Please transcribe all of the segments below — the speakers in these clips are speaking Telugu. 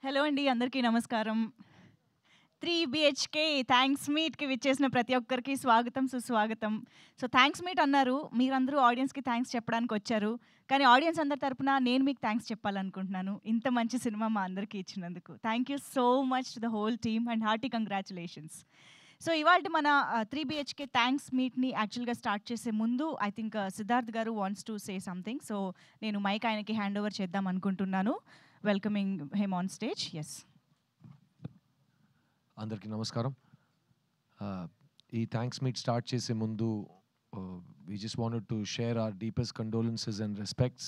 హలో అండి, అందరికీ నమస్కారం. 3 BHK థ్యాంక్స్ మీట్‌కి విచ్చేసిన ప్రతి ఒక్కరికి స్వాగతం, సుస్వాగతం. సో, థ్యాంక్స్ మీట్ అన్నారు. మీరందరూ ఆడియన్స్‌కి థ్యాంక్స్ చెప్పడానికొచ్చారు. కానీ ఆడియన్స్ అందరి తరపున నేను మీకు థ్యాంక్స్ చెప్పాలనుకుంటున్నాను. ఇంత మంచి సినిమా మా అందరికీ ఇచ్చినందుకు. Thank you so much to the whole team and hearty congratulations. So, ఇవాల్టి మన 3 BHK థ్యాంక్స్ మీట్‌ని యాక్చువల్‌గా స్టార్ట్ చేసే ముందు ఐ థింక్ సిద్ధార్థ్ గారు wants to say something. So, నేను మైక్ ఆయనకి హ్యాండ్ ఓవర్ చేద్దాం అనుకుంటున్నాను. Welcoming him on stage. Yes. అందరికీ నమస్కారం. ఈ థ్యాంక్స్ మీట్ స్టార్ట్ చేసే ముందు we just wanted to share our deepest condolences and respects.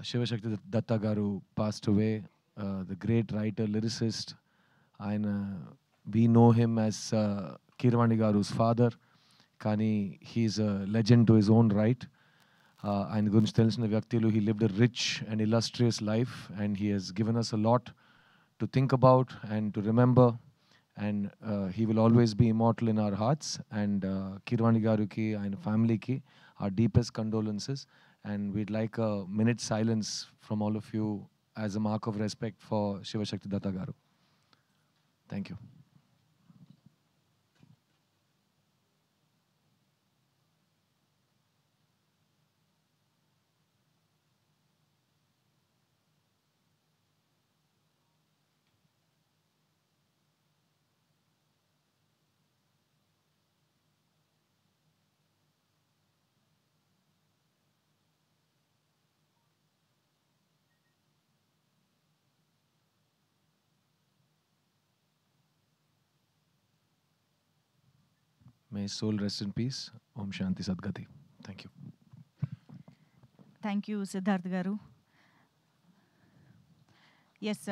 Shivashakti Datta garu passed away, the great writer, lyricist. And we know him as Keeravani garu's father. Kani he's a legend to his own right. ఆయన గురించి తెలిసిన వ్యక్తులు, he lived a rich and illustrious life and he has given us a lot to think about and to remember. And he will always be immortal in our hearts. And Keeravani garuki and family ki our deepest condolences. And we'd like a minute silence from all of you as a mark of respect for Shivashakti Datta garu. Thank you. May his soul rest in peace. Om Shanti Sadgati. Thank you. Thank you Siddharth గారు. ఎస్,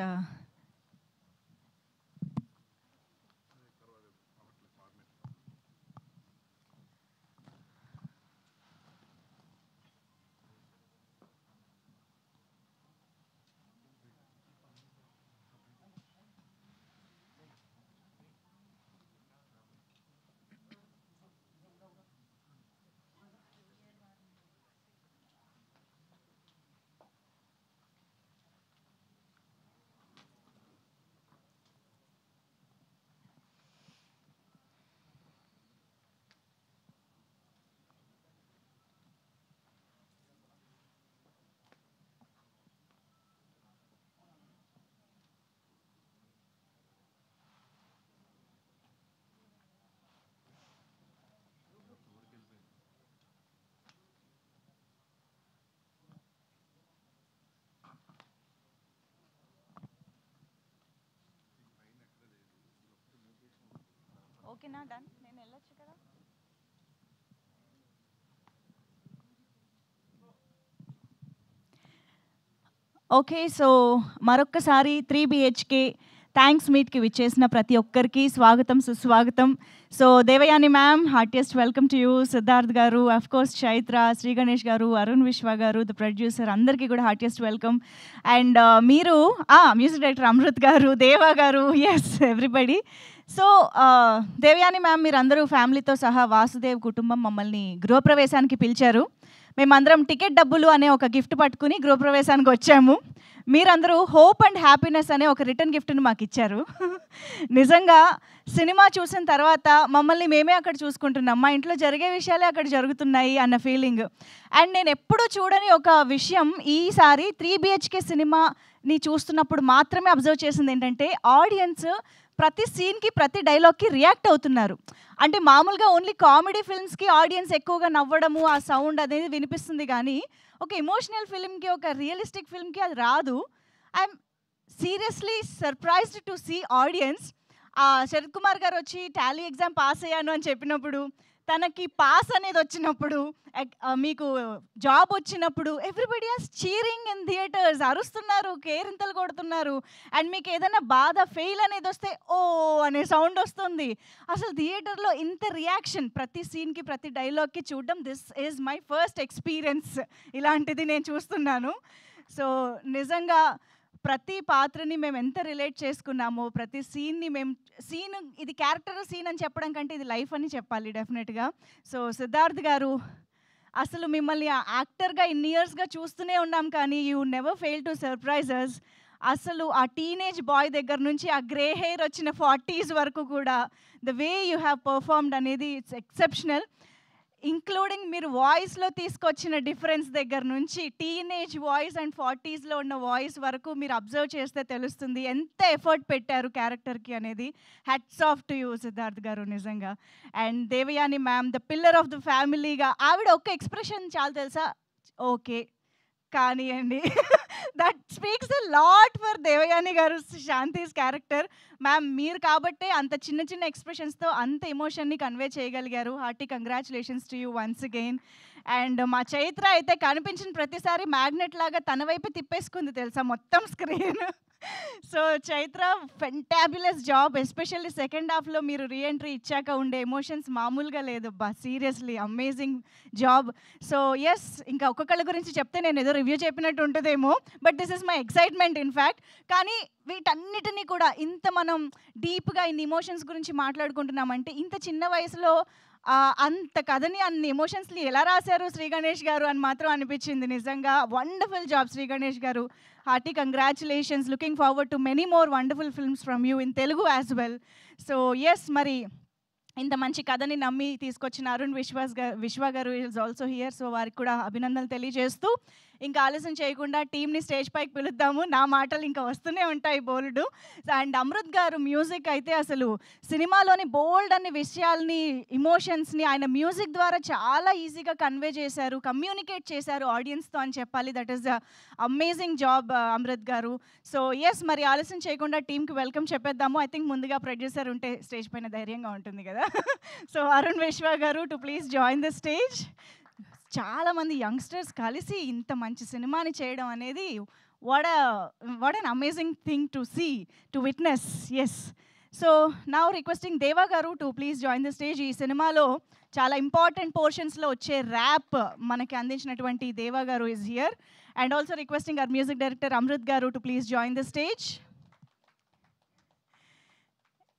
ఓకేనా, డన్, నేను వెళ్ళొచ్చు కదా. ఓకే, సో మరొక్కసారి 3 BHK థ్యాంక్స్ మీట్‌కి విచ్చేసిన ప్రతి ఒక్కరికి స్వాగతం, సుస్వాగతం. So Devayani ma'am, heartiest welcome to you. Siddharth గారు, అఫ్ కోర్స్ చైత్ర, శ్రీ గణేష్ గారు, అరుణ్ విశ్వ గారు, ద ప్రొడ్యూసర్, అందరికీ కూడా హార్టియెస్ట్ వెల్కమ్. అండ్ మీరు మ్యూజిక్ డైరెక్టర్ అమృత్ గారు, దేవా గారు, as everybody. So Devayani ma'am, మీరందరూ ఫ్యామిలీతో సహా వాసుదేవ్ కుటుంబం మమ్మల్ని గృహప్రవేశానికి పిలిచారు. మేమందరం టికెట్ డబ్బులు అనే ఒక గిఫ్ట్ పట్టుకుని గృహప్రవేశానికి వచ్చాము. మీరందరూ హోప్ అండ్ హ్యాపీనెస్ అనే ఒక రిటర్న్ గిఫ్ట్ని మాకు ఇచ్చారు. నిజంగా సినిమా చూసిన తర్వాత మమ్మల్ని మేమే అక్కడ చూసుకుంటున్నాం, మా ఇంట్లో జరిగే విషయాలే అక్కడ జరుగుతున్నాయి అన్న ఫీలింగ్. అండ్ నేను ఎప్పుడూ చూడని ఒక విషయం ఈసారి 3 BHK సినిమాని చూస్తున్నప్పుడు మాత్రమే అబ్జర్వ్ చేసింది ఏంటంటే, ఆడియన్స్ ప్రతి సీన్కి, ప్రతి డైలాగ్కి రియాక్ట్ అవుతున్నారు. అంటే మామూలుగా ఓన్లీ కామెడీ ఫిల్మ్స్కి ఆడియన్స్ ఎక్కువగా నవ్వడము, ఆ సౌండ్ అనేది వినిపిస్తుంది, కానీ ఒక ఎమోషనల్ ఫిల్మ్కి, ఒక రియలిస్టిక్ ఫిల్మ్కి అది రాదు. I'm seriously surprised to see audience. Sarath Kumar గారు వచ్చి టాలీ ఎగ్జామ్ పాస్ అయ్యాను అని చెప్పినప్పుడు, తనకి పాస్ అనేది వచ్చినప్పుడు, మీకు జాబ్ వచ్చినప్పుడు, everybody are cheering in theatres, అరుస్తున్నారు, కేరింతలు కొడుతున్నారు. అండ్ మీకు ఏదైనా బాధ, ఫెయిల్ అనేది వస్తే ఓ అనే సౌండ్ వస్తుంది. అసలు థియేటర్లో ఇంత రియాక్షన్ ప్రతి సీన్కి, ప్రతి డైలాగ్కి చూడడం, this is my first experience. ఇలాంటిది నేను చూస్తున్నాను. సో నిజంగా ప్రతి పాత్రని మేము ఎంత రిలేట్ చేసుకున్నామో, ప్రతి సీన్ని సీన్ ఇది క్యారెక్టర్ సీన్ అని చెప్పడం కంటే ఇది లైఫ్ అని చెప్పాలి డెఫినెట్గా. సో సిద్ధార్థ్ గారు, అసలు మిమ్మల్ని యాక్టర్గా ఇన్ని ఇయర్స్గా చూస్తూనే ఉన్నాం, కానీ you never fail to surprise us. అసలు ఆ టీనేజ్ బాయ్ దగ్గర నుంచి ఆ గ్రే హెయిర్ వచ్చిన 40s వరకు కూడా the way you have performed అనేది ఇట్స్ ఎక్సెప్షనల్. ఇంక్లూడింగ్ మీరు వాయిస్‌లో తీసుకొచ్చిన డిఫరెన్స్ దగ్గర నుంచి టీనేజ్ వాయిస్ అండ్ 40స్‌లో ఉన్న వాయిస్ వరకు మీరు అబ్జర్వ్ చేస్తే తెలుస్తుంది. ఎంత ఎఫర్ట్ పెట్టారు క్యారెక్టర్‌కి అనేది. Hats off to you Siddharth garu నిజంగా. And Devayani ma'am the pillar of the ఫ్యామిలీగా ఆవిడ ఒక్క ఎక్స్‌ప్రెషన్ చాలు తెలుసా? ఓకే. కానియండి. That speaks a lot for Devayani garu Shanti's character. Ma'am మీరు కాబట్టే అంత చిన్న చిన్న ఎక్స్‌ప్రెషన్స్‌తో అంత ఎమోషన్‌ని కన్వే చేయగలిగారు. Hearty congratulations to you once again. And మా చైత్ర అయితే కనిపించిన ప్రతిసారి మ్యాగ్నెట్ లాగా తన వైపే తిప్పేసుకుంది తెలుసా మొత్తం screen. So Chaitra fantabulous job. Especially second హాఫ్‌లో మీరు రీ ఎంట్రీ ఇచ్చాక ఉండే ఎమోషన్స్ మామూలుగా లేదబ్బా! Seriously amazing job. So yes, ఇంకా ఒక్కొక్కళ్ళ గురించి చెప్తే నేను ఏదో రివ్యూ చెప్పినట్టు ఉంటదేమో. But this is my excitement in fact. కానీ వీటన్నిటిని కూడా ఇంత మనం డీప్‌గా ఇన్ని ఎమోషన్స్ గురించి మాట్లాడుకుంటున్నామంటే ఇంత చిన్న వయసులో అంత కథని అన్ని ఎమోషన్స్‌ని ఎలా రాశారు శ్రీ గణేష్ గారు అని మాత్రం అనిపించింది నిజంగా. వండర్‌ఫుల్ జాబ్ శ్రీ గణేష్ గారు. Hearty congratulations. Looking forward to many more wonderful films from you in Telugu as well. So yes, మరి ఇంత మంచి కథని నమ్మి తీసుకొచ్చిన అరుణ్ విశ్వ గారు ఈజ్ ఆల్సో హియర్. సో వారికి కూడా అభినందనలు తెలియజేస్తూ ఇంకా ఆలస్యం చేయకుండా టీమ్ని స్టేజ్ పైకి పిలుద్దాము. నా మాటలు ఇంకా వస్తూనే ఉంటాయి బోల్డు. అండ్ అమృత్ గారు మ్యూజిక్ అయితే అసలు సినిమాలోని బోల్డ్ అనే విషయాల్ని, ఇమోషన్స్ని ఆయన మ్యూజిక్ ద్వారా చాలా ఈజీగా కన్వే చేశారు, కమ్యూనికేట్ చేశారు ఆడియన్స్తో అని చెప్పాలి. That is the amazing job Amrit garu. So yes, మరి ఆలస్యం చేయకుండా టీమ్కి వెల్కమ్ చెప్పేద్దాము. ఐ థింక్ ముందుగా ప్రొడ్యూసర్ ఉంటే స్టేజ్ పైన ధైర్యంగా ఉంటుంది కదా. So Arun Vishwa garu to please join the stage. చాలామంది యంగ్స్టర్స్ కలిసి ఇంత మంచి సినిమాని చేయడం అనేది what an amazing thing to see, to witness. Yes, so now requesting Deva garu to please join the stage. ఈ సినిమాలో చాలా ఇంపార్టెంట్ పోర్షన్స్లో వచ్చే ర్యాప్ మనకి అందించినటువంటి Deva garu is here. And also requesting our music director Amrit garu to please join the stage.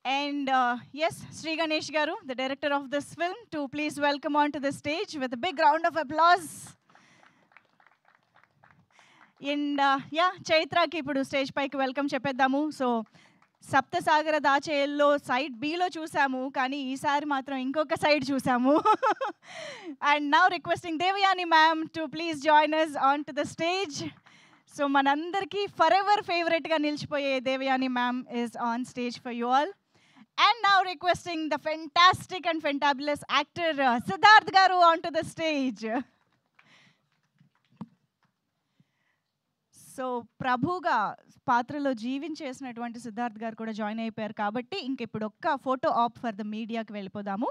And yes, Sri Ganesh Garu, the director of this film, to please welcome onto the stage with a big round of applause. And yeah, చైత్రకి ఇప్పుడు స్టేజ్ పైకి వెల్కమ్ చెప్పేద్దాము. సో సప్తసాగర దాచేల్లో సైడ్ బిలో చూసాము, కానీ ఈసారి మాత్రం ఇంకొక సైడ్ చూసాము. And now requesting Devayani ma'am to please join us on to the stage. So మనందరికీ ఫర్ ఎవర్ ఫేవరెట్గా నిలిచిపోయే Devayani ma'am is on stage for you all. And now requesting the fantastic and fantabulous actor Siddharth Garu onto the stage. So ప్రభుగా పాత్రలో జీవించేసినటువంటి సిద్ధార్థ్ గారు కూడా జాయిన్ అయిపోయారు కాబట్టి ఇంక ఇప్పుడు ఒక్క ఫోటో ఆప్ ఫర్ ద మీడియాకి వెళ్ళిపోదాము.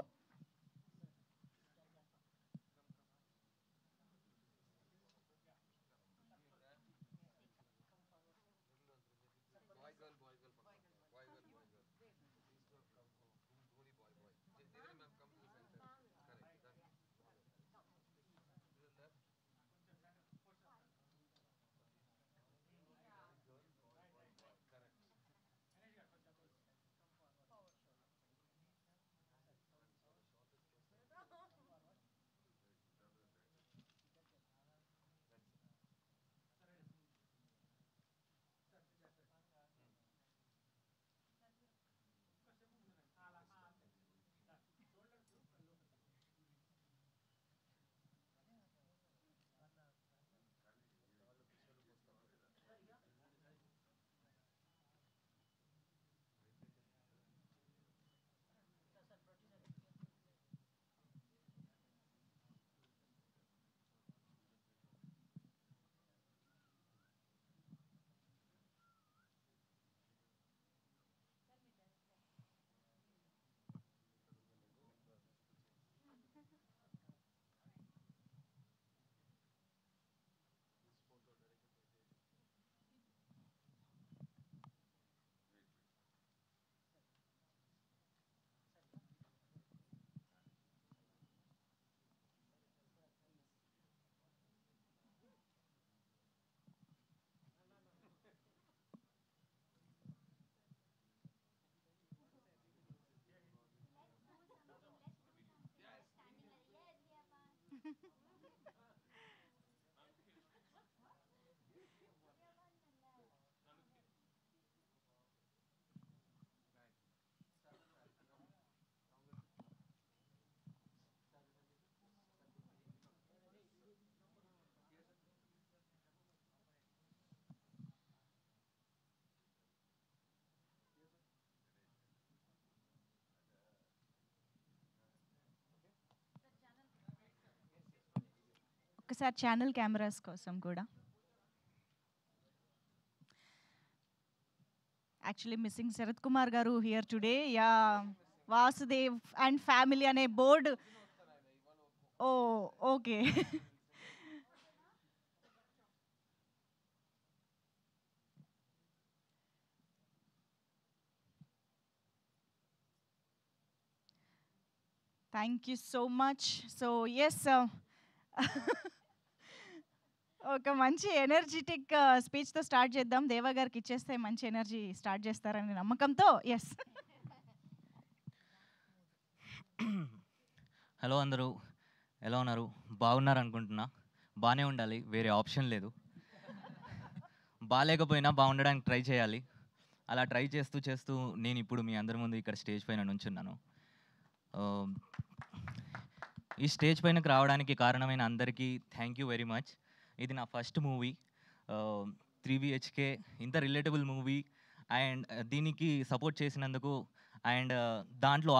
ఒకసారి ఛానల్ కెమెరాస్ కోసం కూడా. Actually missing Sarath Kumar garu here today. Yeah, Vasudev and family అనే board. Oh okay. Thank you so much. So yes, ఒక మంచి ఎనర్జెటిక్ స్పీచ్తో స్టార్ట్ చేద్దాం. దేవా గారికి ఇచ్చేస్తే మంచి ఎనర్జీ స్టార్ట్ చేస్తారని నమ్మకంతో. ఎస్. హలో అందరూ, ఎలా ఉన్నారు? బాగున్నారు అనుకుంటున్నా. బాగానే ఉండాలి, వేరే ఆప్షన్ లేదు. బాగాలేకపోయినా బాగుండడానికి ట్రై చేయాలి. అలా ట్రై చేస్తూ చేస్తూ నేను ఇప్పుడు మీ అందరి ముందు ఇక్కడ స్టేజ్ పైన నుంచున్నాను. ఈ స్టేజ్ పైనకు రావడానికి కారణమైన అందరికీ థ్యాంక్ యూ వెరీ మచ్. ఇది నా ఫస్ట్ మూవీ, 3BHK, ఇంత రిలేటబుల్ మూవీ. అండ్ దీనికి సపోర్ట్ చేసినందుకు, అండ్ దాంట్లో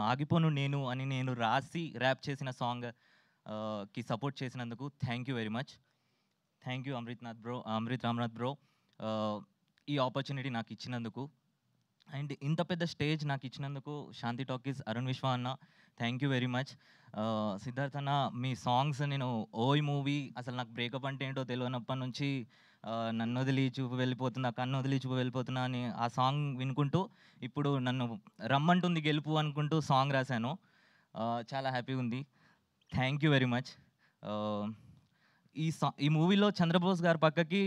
ఆగిపోను నేను అని నేను రాసి ర్యాప్ చేసిన సాంగ్ కి సపోర్ట్ చేసినందుకు thank you very much. Thank you Amrit Ramnath bro, ఈ ఆపర్చునిటీ నాకు ఇచ్చినందుకు. అండ్ ఇంత పెద్ద స్టేజ్ నాకు ఇచ్చినందుకు శాంతి టాకీస్ అరుణ్ విశ్వ అన్న, thank you very much. Siddharth అన్న, మీ సాంగ్స్ నేను ఓయ్ మూవీ అసలు నాకు బ్రేకప్ అంటే ఏంటో తెలియనప్పటి నుంచి నన్ను వదిలి చూపు వెళ్ళిపోతున్నా, కన్ను వదిలి చూపు వెళ్ళిపోతున్నా అని ఆ సాంగ్ వినుకుంటూ ఇప్పుడు నన్ను రమ్మంటుంది గెలుపు అనుకుంటూ సాంగ్ రాశాను. చాలా హ్యాపీగా ఉంది. Thank you very much. ఈ మూవీలో చంద్రబోస్ గారి పక్కకి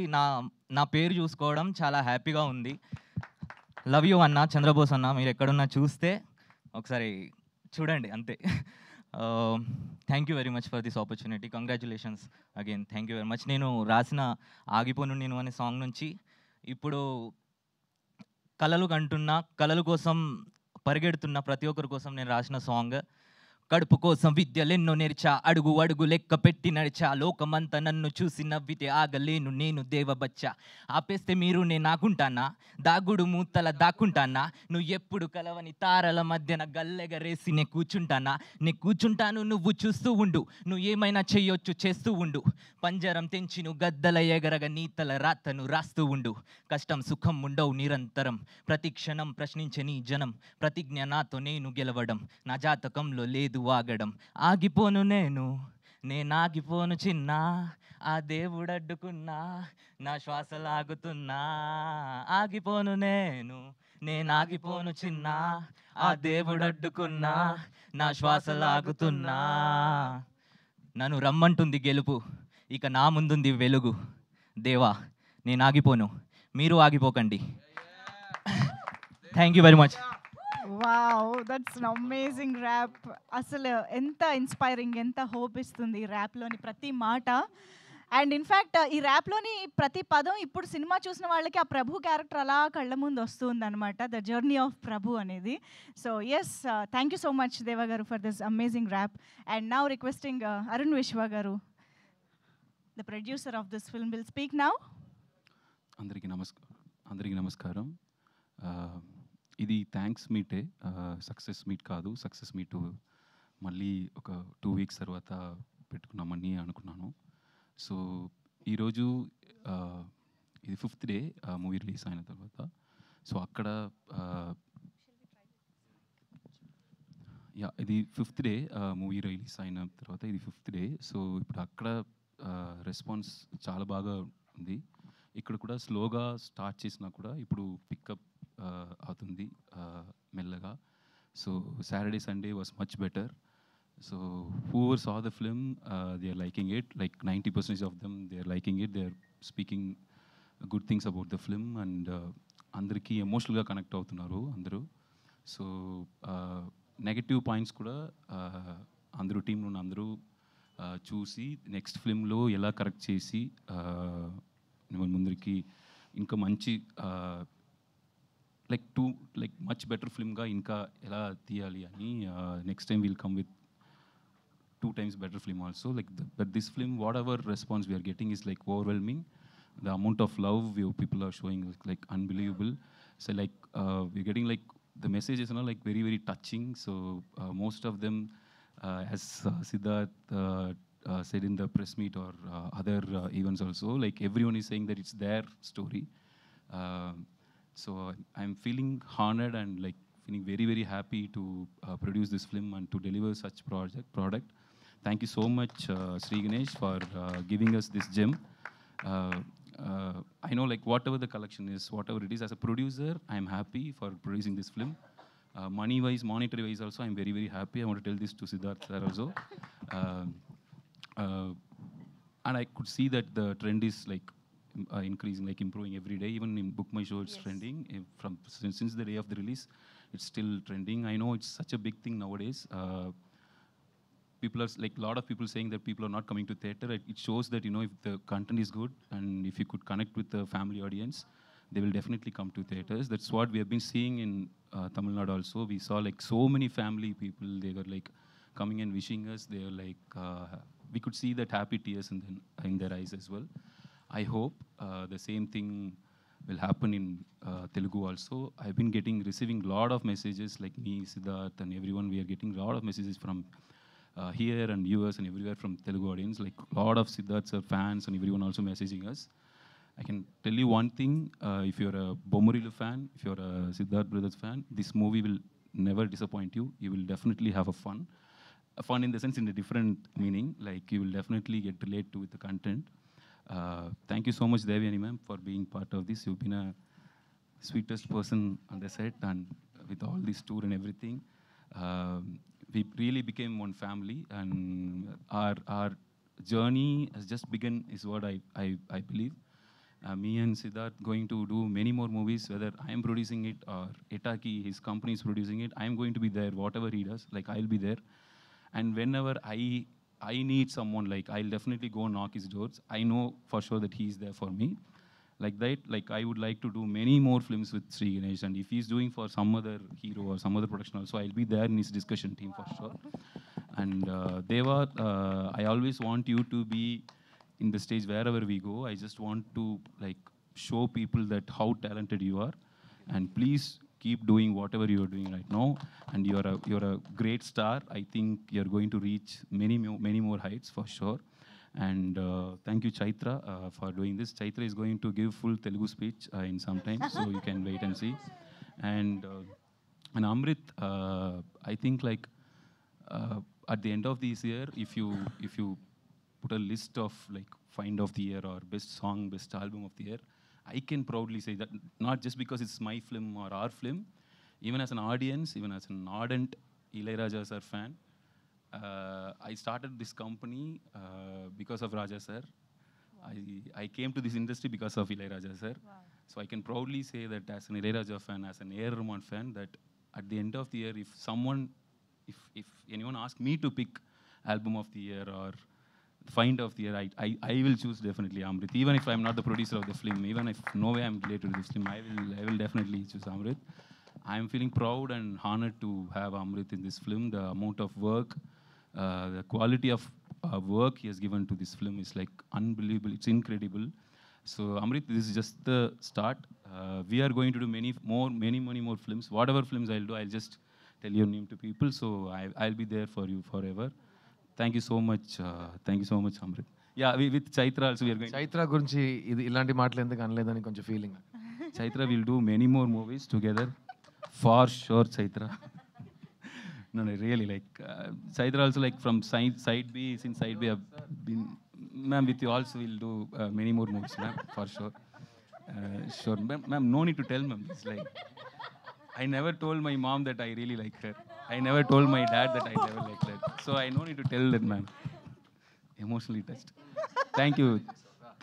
నా పేరు చూసుకోవడం చాలా హ్యాపీగా ఉంది. లవ్ యూ అన్న, చంద్రబోస్ అన్న, మీరు ఎక్కడున్నా చూస్తే ఒకసారి చూడండి అంతే. Thank you very much for this opportunity. Congratulations again, thank you very much. నేను రాసిన ఆగిపోను నేను అనే సాంగ్ నుంచి ఇప్పుడు కలలు కంటున్నా, కలల కోసం పరిగెడుతున్న ప్రతి ఒక్కరి కోసం నేను రాసిన సాంగ్. కడుపు కోసం విద్యలెన్నో నేర్చా, అడుగు అడుగు లెక్క పెట్టి నడిచా, లోకమంతా నన్ను చూసి నవ్వితే ఆగలేను నేను దేవబచ్చా. ఆపేస్తే మీరు నేను ఆకుంటానా, దాగుడు మూతల దాక్కుంటానా, నువ్వు ఎప్పుడు కలవని తారల మధ్యన గల్లెగరేసి నే కూర్చుంటాను, నువ్వు చూస్తూ ఉండు, నువ్వు ఏమైనా చెయ్యొచ్చు చేస్తూ ఉండు, పంజరం తెంచి నువ్వు గద్దల ఎగరగ నీతల రాతను రాస్తూ ఉండు, కష్టం సుఖం ఉండవు నిరంతరం, ప్రతి క్షణం ప్రశ్నించే నీ జనం, ప్రతిజ్ఞ నాతో నేను గెలవడం, నా జాతకంలో లేదు ఆగడం, ఆగిపోను నేనాగిపోను చిన్న, ఆ దేవుడు అడ్డుకున్నా, నా శ్వాస లాగుతున్నా, ఆగిపోను నేనాగిపోను చిన్న, ఆ దేవుడు అడ్డుకున్నా, నా శ్వాస లాగుతున్నా, నన్ను రమ్మంటుంది గెలుపు, ఇక నా ముందుంది వెలుగు, దేవా నేను ఆగిపోను, మీరు ఆగిపోకండి. Thank you very much. Wow, that's an amazing rap. అసలు ఎంత ఇన్స్పైరింగ్, ఎంత హోప్ ఇస్తుంది ఈ ర్యాప్లోని ప్రతి మాట. అండ్ ఇన్ఫ్యాక్ట్ ఈ ర్యాప్లోని ప్రతి పదం ఇప్పుడు సినిమా చూసిన వాళ్ళకి ఆ ప్రభు క్యారెక్టర్ అలా కళ్ళ ముందు వస్తుంది అనమాట, ద జర్నీ ఆఫ్ ప్రభు అనేది. So yes, thank you so much Deva garu for this amazing rap. And now requesting Arun Vishwa గారు, the producer of this film, will speak now. అందరికీ నమస్కారం. ఇది థ్యాంక్స్ మీటే, సక్సెస్ మీట్ కాదు. సక్సెస్ మీట్ మళ్ళీ ఒక 2 weeks తర్వాత పెట్టుకున్నామని అనుకున్నాను. సో ఈరోజు ఇది 5th day మూవీ రిలీజ్ అయిన తర్వాత. సో అక్కడ ఇది 5th day మూవీ రిలీజ్ అయిన తర్వాత, ఇది 5th day. సో ఇప్పుడు అక్కడ రెస్పాన్స్ చాలా బాగా ఉంది. ఇక్కడ కూడా స్లోగా స్టార్ట్ చేసినా కూడా ఇప్పుడు పికప్ అవుతుంది మెల్లగా. So Saturday Sunday was much better. So whoever saw the film, they are liking it. Like 90% of them, they are liking it. They are speaking good things about the film, and అందరికీ ఎమోషనల్గా కనెక్ట్ అవుతున్నారు అందరూ. సో నెగటివ్ పాయింట్స్ కూడా అందరూ టీంలో ఉన్న అందరూ చూసి నెక్స్ట్ ఫిల్మ్లో ఎలా కరెక్ట్ చేసి ముందరికి ఇంకా మంచి like much better film ga inka ela tiyali ani next time we'll come with 2 times better film also, like but this film whatever response we are getting is like overwhelming. The amount of love people are showing is like unbelievable. So like we're getting like the messages are like very very touching. So most of them as Siddharth said in the press meet or other events also. Like everyone is saying that it's their story. So I'm feeling honored and like feeling very very happy to produce this film and to deliver such product. Thank you so much, Sri Ganesh, for giving us this gem. Uh, I know like whatever the collection is, whatever it is, as a producer, I'm happy for producing this film. Money-wise, monetary-wise also, I'm very, very happy. I want to tell this to Siddharth sir also. Um, uh, and I could see that the trend is like increasing, like improving every day. Even in Book My Show, it's trending. Since the day of the release, it's still trending. I know it's such a big thing nowadays. People are like a lot of people saying that people are not coming to theater. It shows that, you know, if the content is good and if you could connect with the family audience, they will definitely come to theaters. That's what we have been seeing in Tamil Nadu also. We saw like so many family people. They were like coming and wishing us. They were like, we could see that happy tears in their eyes as well. I hope the same thing will happen in Telugu also. I've been receiving a lot of messages, like me, Siddharth, and everyone. We are getting a lot of messages from here and US and everywhere from Telugu audience. Like a lot of Siddharth sir fans and everyone also messaging us. I can tell you one thing, if you're a Bomorilu fan, if you're a Siddharth Brothers fan, this movie will never disappoint you. You will definitely have a fun. A fun in the sense, in a different meaning, like you will definitely get relate to with the content. Thank you so much, Devyani ma'am, for being part of this. You've been a sweetest person on the set and with all this tour and everything. We really became one family, and our journey has just begun is what I believe. Me and Siddharth going to do many more movies, whether I am producing it or Etaki, his company is producing it. I am going to be there, whatever he does, like I'll be there. And whenever I need someone, like I'll definitely go knock his doors. I know for sure that he's there for me. Like that, like I would like to do many more films with Sri Ganesh, and if he's doing for some other hero or some other production also, I'll be there in his discussion team for sure. And Deva, I always want you to be in the stage wherever we go. I just want to like show people that how talented you are, and please keep doing whatever you are doing right now. And you're a great star. I think you're going to reach many more heights for sure. And thank you, Chaitra, for doing this. Chaitra is going to give full Telugu speech in some time, so you can wait and see. And Amrit, I think like at the end of this year, if you put a list of like find of the year or best song, best album of the year, I can proudly say that, not just because it's my film or our film, even as an audience, even as an ardent Ilaiyaraaja sir fan. I started this company because of Raja sir. I came to this industry because of Ilaiyaraaja sir. Wow. So I can proudly say that as an Ilaiyaraaja fan, as an A.R. Rahman fan, that at the end of the year, if anyone asks me to pick album of the year or find of the year, I will choose definitely Amrit. Even if I'm not the producer of the film, even if no way I'm related to this film, I will definitely choose Amrit. I'm feeling proud and honored to have Amrit in this film. The amount of work, the quality of work he has given to this film is like unbelievable. It's incredible. So Amrit, this is just the start. We are going to do many more films. Whatever films I'll do, I'll just tell your name to people. So I'll be there for you forever. Thank you so much. Thank you so much, Amrit. Yeah, with Chaitra also we are going. Chaitra గురించి ఇది ఇలాంటి మాటలు ఎందుకు అనలేదని కొంచెం feeling. Chaitra will do many more movies together. For sure, Chaitra. No, really, like Chaitra also like from side B, since side B, I've been, ma'am, with you also we'll do many more movies, ma'am, for sure. Sure, ma'am, no need to tell, ma'am. It's like I never told my mom that I really like her. I never told my dad that I never liked her. So I no need to tell that, ma'am. Emotionally touched. Thank you.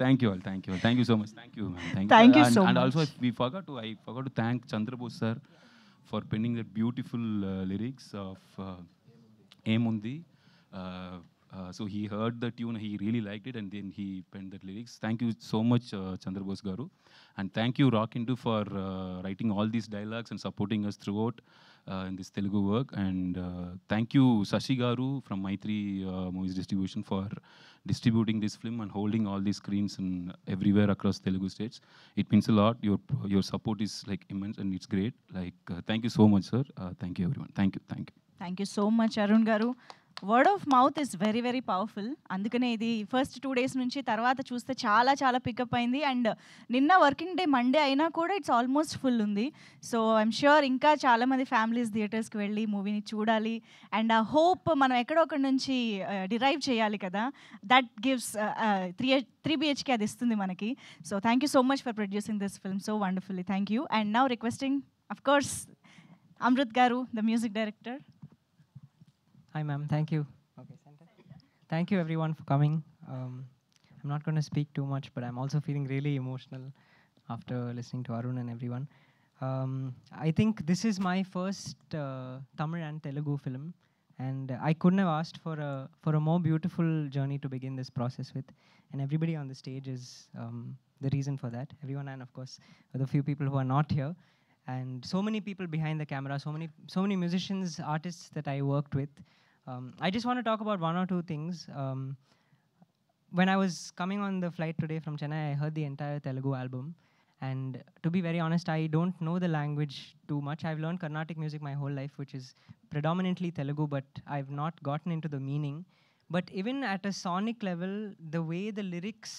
Thank you all. Thank you all. Thank you so much. Thank you, ma'am. Thank you so and much. also, I forgot to thank Chandra Bose sir for penning the beautiful lyrics of Emundi. So he heard the tune, he really liked it, and then he penned the lyrics. Thank you so much, Chandra Bose garu. And thank you, Rock Into, for writing all these dialogues and supporting us throughout in this Telugu work. And thank you, Sashi garu from Maitri Movies Distribution, for distributing this film and holding all these screens and everywhere across Telugu states. It means a lot. Your support is like immense, and it's great. Like thank you so much, sir. Thank you, everyone. Thank you. Thank you so much Arun garu. Word of mouth is very very powerful. అందుకనే ఇది ఫస్ట్ 2 days నుంచి తర్వాత చూస్తే చాలా చాలా పికప్ అయింది. అండ్ నిన్న వర్కింగ్ డే మండే అయినా కూడా ఇట్స్ ఆల్మోస్ట్ ఫుల్ ఉంది. సో ఐఎమ్ ష్యూర్ ఇంకా చాలామంది ఫ్యామిలీస్ థియేటర్స్కి వెళ్ళి మూవీని చూడాలి. అండ్ ఆ హోప్ మనం ఎక్కడో ఒకటి నుంచి డిరైవ్ చేయాలి కదా, దట్ గివ్స్ 3 BHK అది ఇస్తుంది మనకి. So thank you so much for producing this film so wonderfully. Thank you. And now requesting of course Amrit garu, the music director. Hi, ma'am. Thank you. Okay, center. Thank you, everyone, for coming. I'm not going to speak too much, but I'm also feeling really emotional after listening to Arun and everyone. I think this is my first Tamil and Telugu film, and I couldn't have asked for a more beautiful journey to begin this process with. And everybody on the stage is the reason for that. Everyone, and of course, the few people who are not here. And so many people behind the camera, so many musicians, artists that I worked with. I just want to talk about one or two things. When I was coming on the flight today from Chennai, I heard the entire Telugu album. And to be very honest, I don't know the language too much. I've learned Carnatic music my whole life, which is predominantly Telugu, but I've not gotten into the meaning. But even at a sonic level, the way the lyrics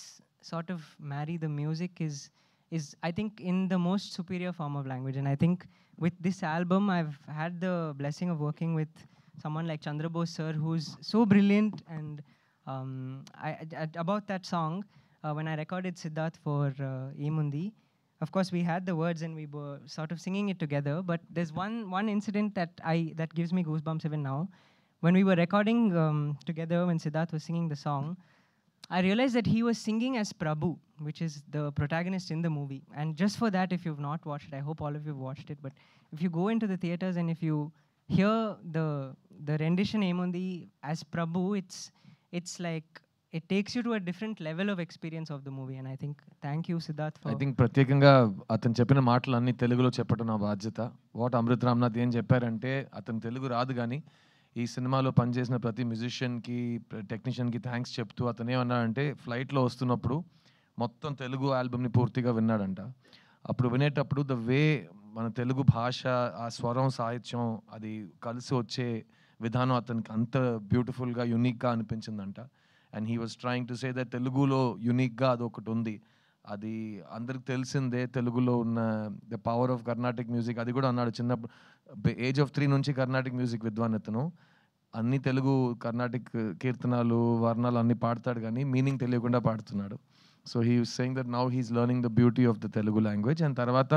sort of marry the music is I think in the most superior form of language. And I think with this album, I've had the blessing of working with someone like Chandra Bose sir, who's so brilliant. And about that song, when I recorded Siddharth for Emundi, of course we had the words and we were sort of singing it together. But there's one incident that gives me goosebumps even now. When we were recording together, when Siddharth was singing the song, I realized that he was singing as Prabhu, which is the protagonist in the movie. And just for that, if you've not watched it, I hope all of you have watched it, but if you go into the theaters and if you hear the rendition Emundi as Prabhu, it's like it takes you to a different level of experience of the movie. And I think thank you, Siddharth, for... I think ప్రత్యేకంగా అతను చెప్పిన మాటలు అన్ని తెలుగులో చెప్పడం నా బాధ్యత. వాట్ అమృత్ రామ్నాథ్ ఏం చెప్పారంటే, అతను తెలుగు రాదు కానీ ఈ సినిమాలో పనిచేసిన ప్రతి మ్యూజిషియన్కి, టెక్నీషియన్కి థ్యాంక్స్ చెప్తూ అతను ఏమన్నాడంటే, ఫ్లైట్లో వస్తున్నప్పుడు మొత్తం తెలుగు ఆల్బమ్ని పూర్తిగా విన్నాడంట. అప్పుడు వినేటప్పుడు ద వే మన తెలుగు భాష, ఆ స్వరం, సాహిత్యం అది కలిసి వచ్చే విధానం అతనికి అంత బ్యూటిఫుల్గా, యునిక్గా అనిపించిందంట. And he was trying to say that తెలుగులో యునిక్గా అదొకటి ఉంది. అది అందరికి తెలిసిందే, తెలుగులో ఉన్న the power of Carnatic music. అది కూడా అన్నాడు చిన్నప్పుడు, ఏజ్ ఆఫ్ 3 నుంచి కర్ణాటిక్ మ్యూజిక్ విద్వాన్ అతను. అన్ని తెలుగు కర్ణాటిక్ కీర్తనాలు, వర్ణాలు అన్నీ పాడతాడు కానీ మీనింగ్ తెలియకుండా పాడుతున్నాడు. So he was saying that now he's learning the beauty of the Telugu language. And తర్వాత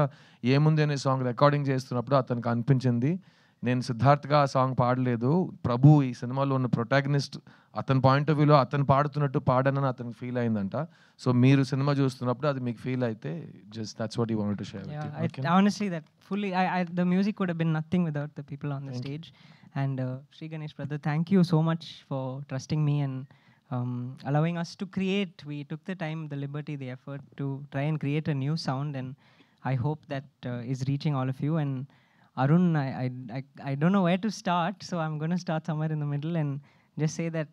ఏముంది అనే సాంగ్ రికార్డింగ్ చేస్తున్నప్పుడు అతనికి అనిపించింది, నేను సిద్ధార్థ్గా ఆ సాంగ్ పాడలేదు, ప్రభు ఈ సినిమాలో ఉన్న ప్రొటాగనిస్ట్, అతని పాయింట్ ఆఫ్ వ్యూలో అతను పాడుతున్నట్టు పాడనని అతనికి ఫీల్ అయిందంట. సో మీరు సినిమా చూస్తున్నప్పుడు అది మీకు ఫీల్ అయితే just that's what you wanted to share with you. Honestly, that fully, the music would have been nothing without the people on the stage. And Sri Ganesh brother, thank you so much for trusting me and allowing us to create. We took the time, the liberty, the effort to try and create a new sound, and I hope that is reaching all of you. And Arun, I don't know where to start, so I'm going to start somewhere in the middle and just say that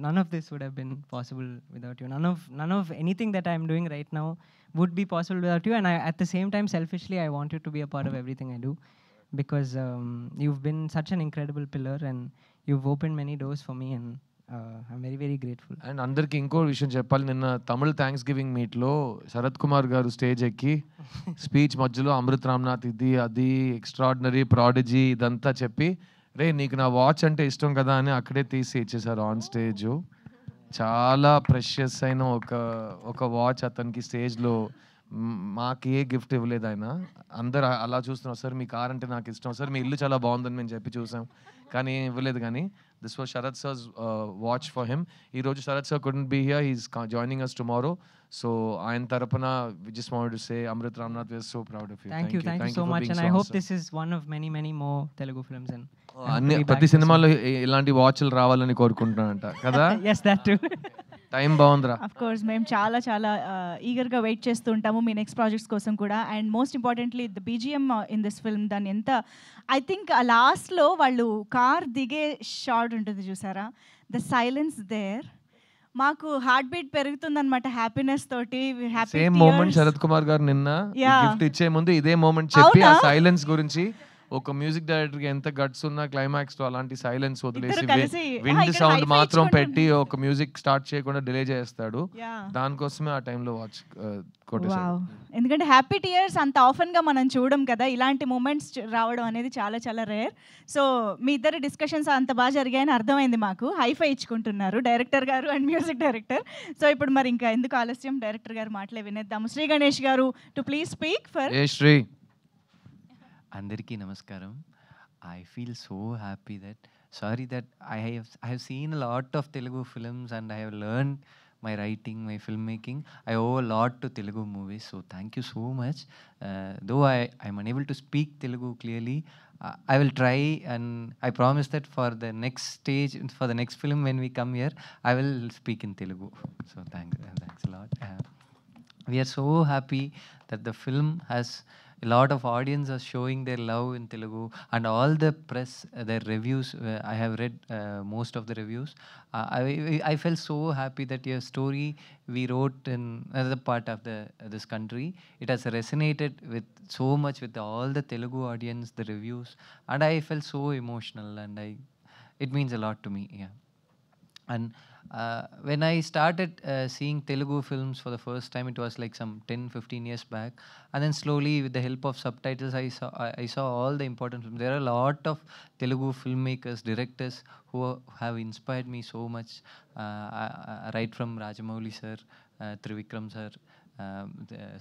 none of this would have been possible without you. None of anything that I'm doing right now would be possible without you. And at the same time, selfishly, I want you to be a part of everything I do, because you've been such an incredible pillar and you've opened many doors for me, and I'm very, very grateful. And అందరికి ఇంకో విషయం చెప్పాలి, నిన్న తమిళ్ థ్యాంక్స్ గివింగ్ మీట్లో శరత్ కుమార్ గారు స్టేజ్ ఎక్కి స్పీచ్ మధ్యలో అమృత్ రామ్నాథ్ ఇది అది ఎక్స్ట్రాడినరీ ప్రాడిజీ ఇదంతా చెప్పి, రే నీకు నా వాచ్ అంటే ఇష్టం కదా అని అక్కడే తీసి ఇచ్చేసారు ఆన్ స్టేజ్. చాలా ప్రెషియస్ అయిన ఒక వాచ్ అతనికి స్టేజ్లో. మాకు ఏ గిఫ్ట్ ఇవ్వలేదు ఆయన. అందరు అలా చూస్తున్నారు, సార్ మీ కార్ అంటే నాకు ఇష్టం, సార్ మీ ఇల్లు చాలా బాగుందని మేము చెప్పి చూసాం, కానీ ఇవ్వలేదు. కానీ this was Sarath sir's wish for him. ఈరోజు Sarath sir couldn't be here, he's joining us tomorrow. So ఆయన తరపున we just wanted to say Amrit Ramnath, we are so proud of you. Thank you so much, and I hope this is one of many more Telugu films. And అన్ని ప్రతి సినిమాలో ఇలాంటి వాచ్లు రావాలని కోరుకుంటున్నానంట కదా. Yes, that too. టైం బాగుందిరా. అఫ్ కోర్స్ మేము చాలా చాలా ఈగర్గా వెయిట్ చేస్తూ ఉంటాము మీ నెక్స్ట్ ప్రాజెక్ట్స్ కోసం కూడా. And most importantly the BGM in this film, దాన్ని ఎంత ఐ థింక్ లాస్ట్లో వాళ్ళు కార్ దిగే షాట్ ఉంటుంది చూసారా, ద సైలెన్స్ దేర్, మాకు హార్ట్ బీట్ పెరుగుతుందన్నమాట హ్యాపీనెస్ తోటి. సేమ్ మూమెంట్ శరత్ కుమార్ గారు నిన్న గిఫ్ట్ ఇచ్చే ముందు ఇదే మూమెంట్ చెప్పి ఆ సైలెన్స్ గురించి ఒక మ్యూజిక్ డైరెక్టర్కి ఎంత గట్స్ ఉన్నా క్లైమాక్స్లో అలాంటి సైలెన్స్ వదిలేసి ఇద్దరు కలిసి విండ్ ఇక్కడ సౌండ్ high-fi మాత్రం ఇచ్చుకుంటున్నారు. పెట్టి ఒక మ్యూజిక్ స్టార్ట్ చేయకుండా డిలే చేస్తాడు. Yeah. దానికోసమే ఆ టైంలో వాచ్ కొట్టేశాడు. వావ్! ఎందుకంటే హ్యాపీ టియర్స్ అంత ఆఫెన్‌గా మనం చూడం కదా! ఇలాంటి మూమెంట్స్ రావడం అనేది చాలా చాలా రేర్. సో, మీ ఇద్దరి డిస్కషన్స్ అంత బాగా జరిగాయని అర్థమైంది మాకు. హైఫై ఇచ్చుకుంటున్నారు డైరెక్టర్ గారు అండ్ మ్యూజిక్ డైరెక్టర్. సో, ఇప్పుడు మరి ఇంకా ఎందుకు ఆలస్యం, డైరెక్టర్ గారి మాటలే వినేద్దాము. శ్రీ గణేష్ గారు టు ప్లీజ్ స్పీక్ ఫర్. ఏ శ్రీ. అందరికీ నమస్కారం. I feel so happy that I have seen a lot of Telugu films and I have learned my writing, my filmmaking. I owe a lot to Telugu movies, so thank you so much. Though I'm unable to speak Telugu clearly, I will try, and I promise that for the next stage, for the next film when we come here, I will speak in Telugu. So thanks a lot. We are so happy that the film has a lot of audience are showing their love in Telugu, and all the press, their reviews, I have read most of the reviews. I felt so happy that your story we wrote in another part of this country, it has resonated with so much with all the Telugu audience, the reviews, and I felt so emotional, and it means a lot to me. Yeah. And when I started seeing Telugu films for the first time, it was like some 10-15 years back. And then slowly, with the help of subtitles, I saw all the important films. There are a lot of Telugu filmmakers, directors who have inspired me so much. Right from Rajamouli sir, Trivikram sir,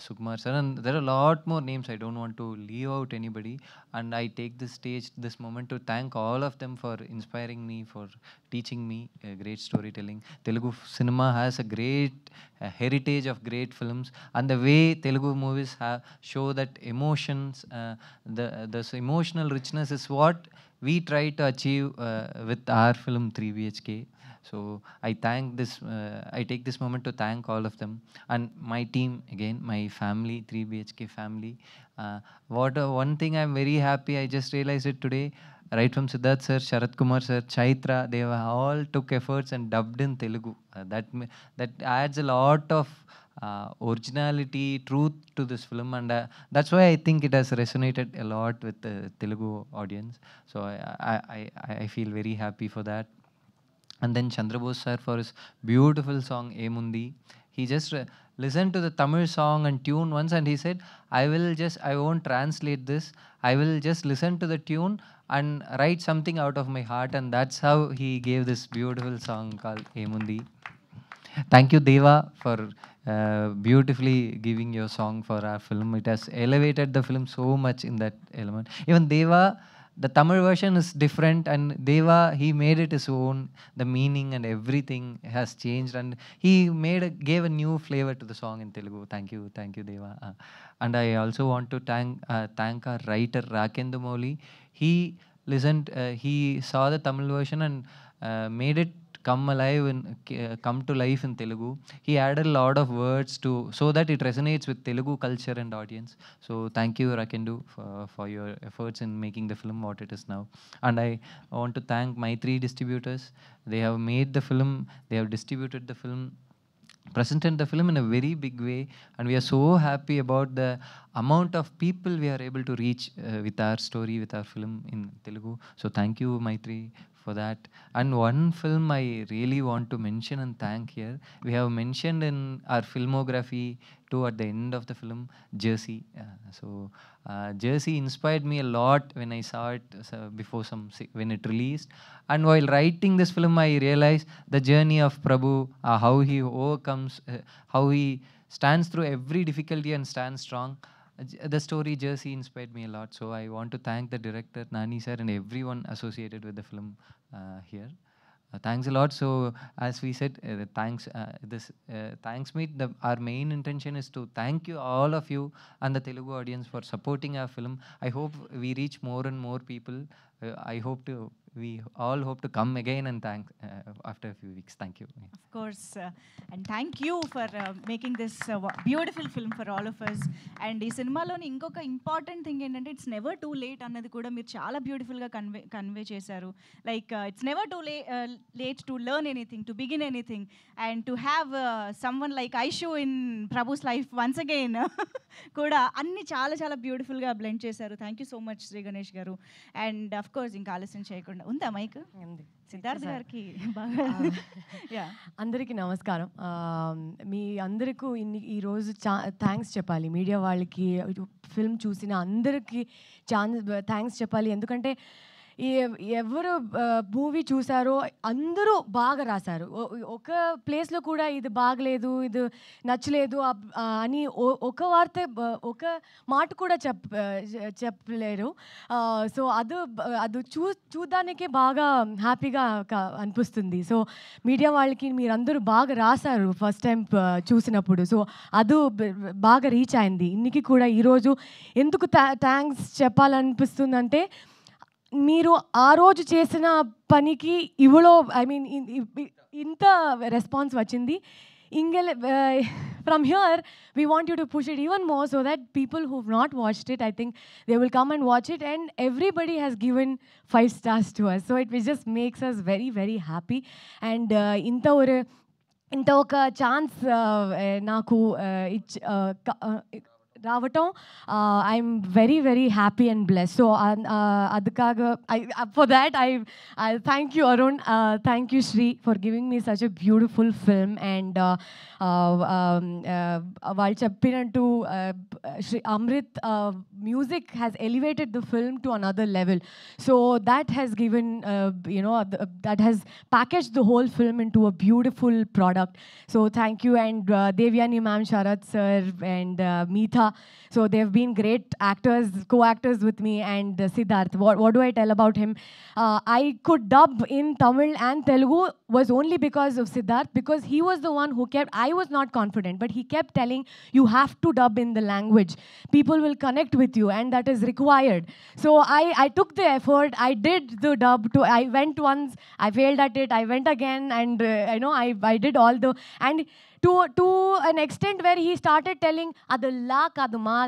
Sukumar sir, and there are a lot more names. I don't want to leave out anybody, and I take this moment to thank all of them for inspiring me, for teaching me great storytelling. Telugu cinema has a great heritage of great films, and the way Telugu movies show that emotions, this emotional richness is what we try to achieve with our film 3BHK. So I take this moment to thank all of them and my team again, my family, 3BHK family. One thing I'm very happy, I just realized it today, right from Siddharth sir, Sharat Kumar sir, Chaitra, they all took efforts and dubbed in Telugu. That adds a lot of originality, truth to this film, and that's why I think it has resonated a lot with the Telugu audience. So I feel very happy for that. And then Chandrabose sir for his beautiful song Emundi. He just listened to the Tamil song and tune once, and he said, I won't translate this. I will just listen to the tune and write something out of my heart, and that's how he gave this beautiful song called Emundi. Thank you, Deva, for beautifully giving your song for our film. It has elevated the film so much in that element. Even Deva, the Tamil version is different, and Deva, he made it his own. The meaning and everything has changed, and he gave a new flavor to the song in Telugu. Thank you, Deva. And I also want to thank our writer Rakendu Mouli. He listened, he saw the Tamil version and made it come alive and come to life in Telugu. He added a lot of words so that it resonates with Telugu culture and audience. So thank you, Rakendu, for your efforts in making the film what it is now. And I want to thank my 3 distributors. They have made the film, they have distributed the film, presented the film in a very big way, and we are so happy about the amount of people we are able to reach with our story, with our film in Telugu. So thank you, Maitri, for that. And one film I really want to mention and thank here, we have mentioned in our filmography too at the end of the film, Jersey. Jersey inspired me a lot when I saw it before when it released. And while writing this film, I realized the journey of Prabhu, how he overcomes, how he stands through every difficulty and stands strong. The story Jersey inspired me a lot. So I want to thank the director, Nani sir, and everyone associated with the film here. Thanks a lot. So as we said, thanks meet. Our main intention is to thank you, all of you, and the Telugu audience for supporting our film. I hope we reach more and more people. I hope we all hope to come again and thank after a few weeks. Thank you. Of course, and thank you for making this beautiful film for all of us. And ఈ సినిమాలోని ఇంకొక ఇంపార్టెంట్ థింగ్ ఏంటంటే ఇట్స్ నెవర్ టూ లేట్ అన్నది కూడా మీరు చాలా బ్యూటిఫుల్గా కన్వే చేశారు. Like it's never too late to learn anything, to begin anything, and to have someone like Aishu in Prabhu's life once again కూడా అన్ని చాలా చాలా బ్యూటిఫుల్గా బ్లెండ్ చేశారు. Thank you so much Sri Ganesh garu. And of course ఇంకా ఆలస్యం చేయకుండా ఉందా మైక్ సిద్ధార్థ్ గారికి బాగా అందరికీ నమస్కారం. మీ అందరికీ ఈరోజు థ్యాంక్స్ చెప్పాలి, మీడియా వాళ్ళకి, ఫిల్మ్ చూసిన అందరికీ థ్యాంక్స్ చెప్పాలి. ఎందుకంటే ఎవరు మూవీ చూసారో అందరూ బాగా రాశారు. ఒక ప్లేస్లో కూడా ఇది బాగలేదు, ఇది నచ్చలేదు అని ఒక వార్త ఒక మాట కూడా చెప్పలేరు. సో అది చూడడానికే బాగా హ్యాపీగా అనిపిస్తుంది. సో మీడియా వాళ్ళకి మీరందరూ బాగా రాశారు ఫస్ట్ టైం చూసినప్పుడు. సో అది బాగా రీచ్ అయింది. ఇన్నికి కూడా ఈరోజు ఎందుకు థ్యాంక్స్ చెప్పాలనిపిస్తుందంటే మీరు ఆ రోజు చేసిన పనికి ఇవ్వలో ఇంత రెస్పాన్స్ వచ్చింది. From here, we want you to push it even more so that people who've not watched it, I think they will come and watch it. And everybody has given 5 stars to us. So it just makes us very, very happy. And ఇంత ఒక ఛాన్స్ నాకు రావటం I'm very very happy and bless. So అది కాక for that I thank you Arun, thank you Sri for giving me such a beautiful film. And వాళ్ళు చెప్పినట్టు Sri Amrit music has elevated the film to another level. So that has given that has packaged the whole film into a beautiful product. So thank you. And Devyani ma'am, Sharat sir, and Meetha, so they've been great actors, co-actors with me. And Siddharth, what do I tell about him? I could dub in Tamil and Telugu was only because of Siddharth, because he was the one who kept, I was not confident, but he kept telling you have to dub in the language, people will connect with you, and that is required. So I took the effort, I did the dub. I went once, I failed at it, I went again, and I did all the, and to an extent where he started telling adu la kaduma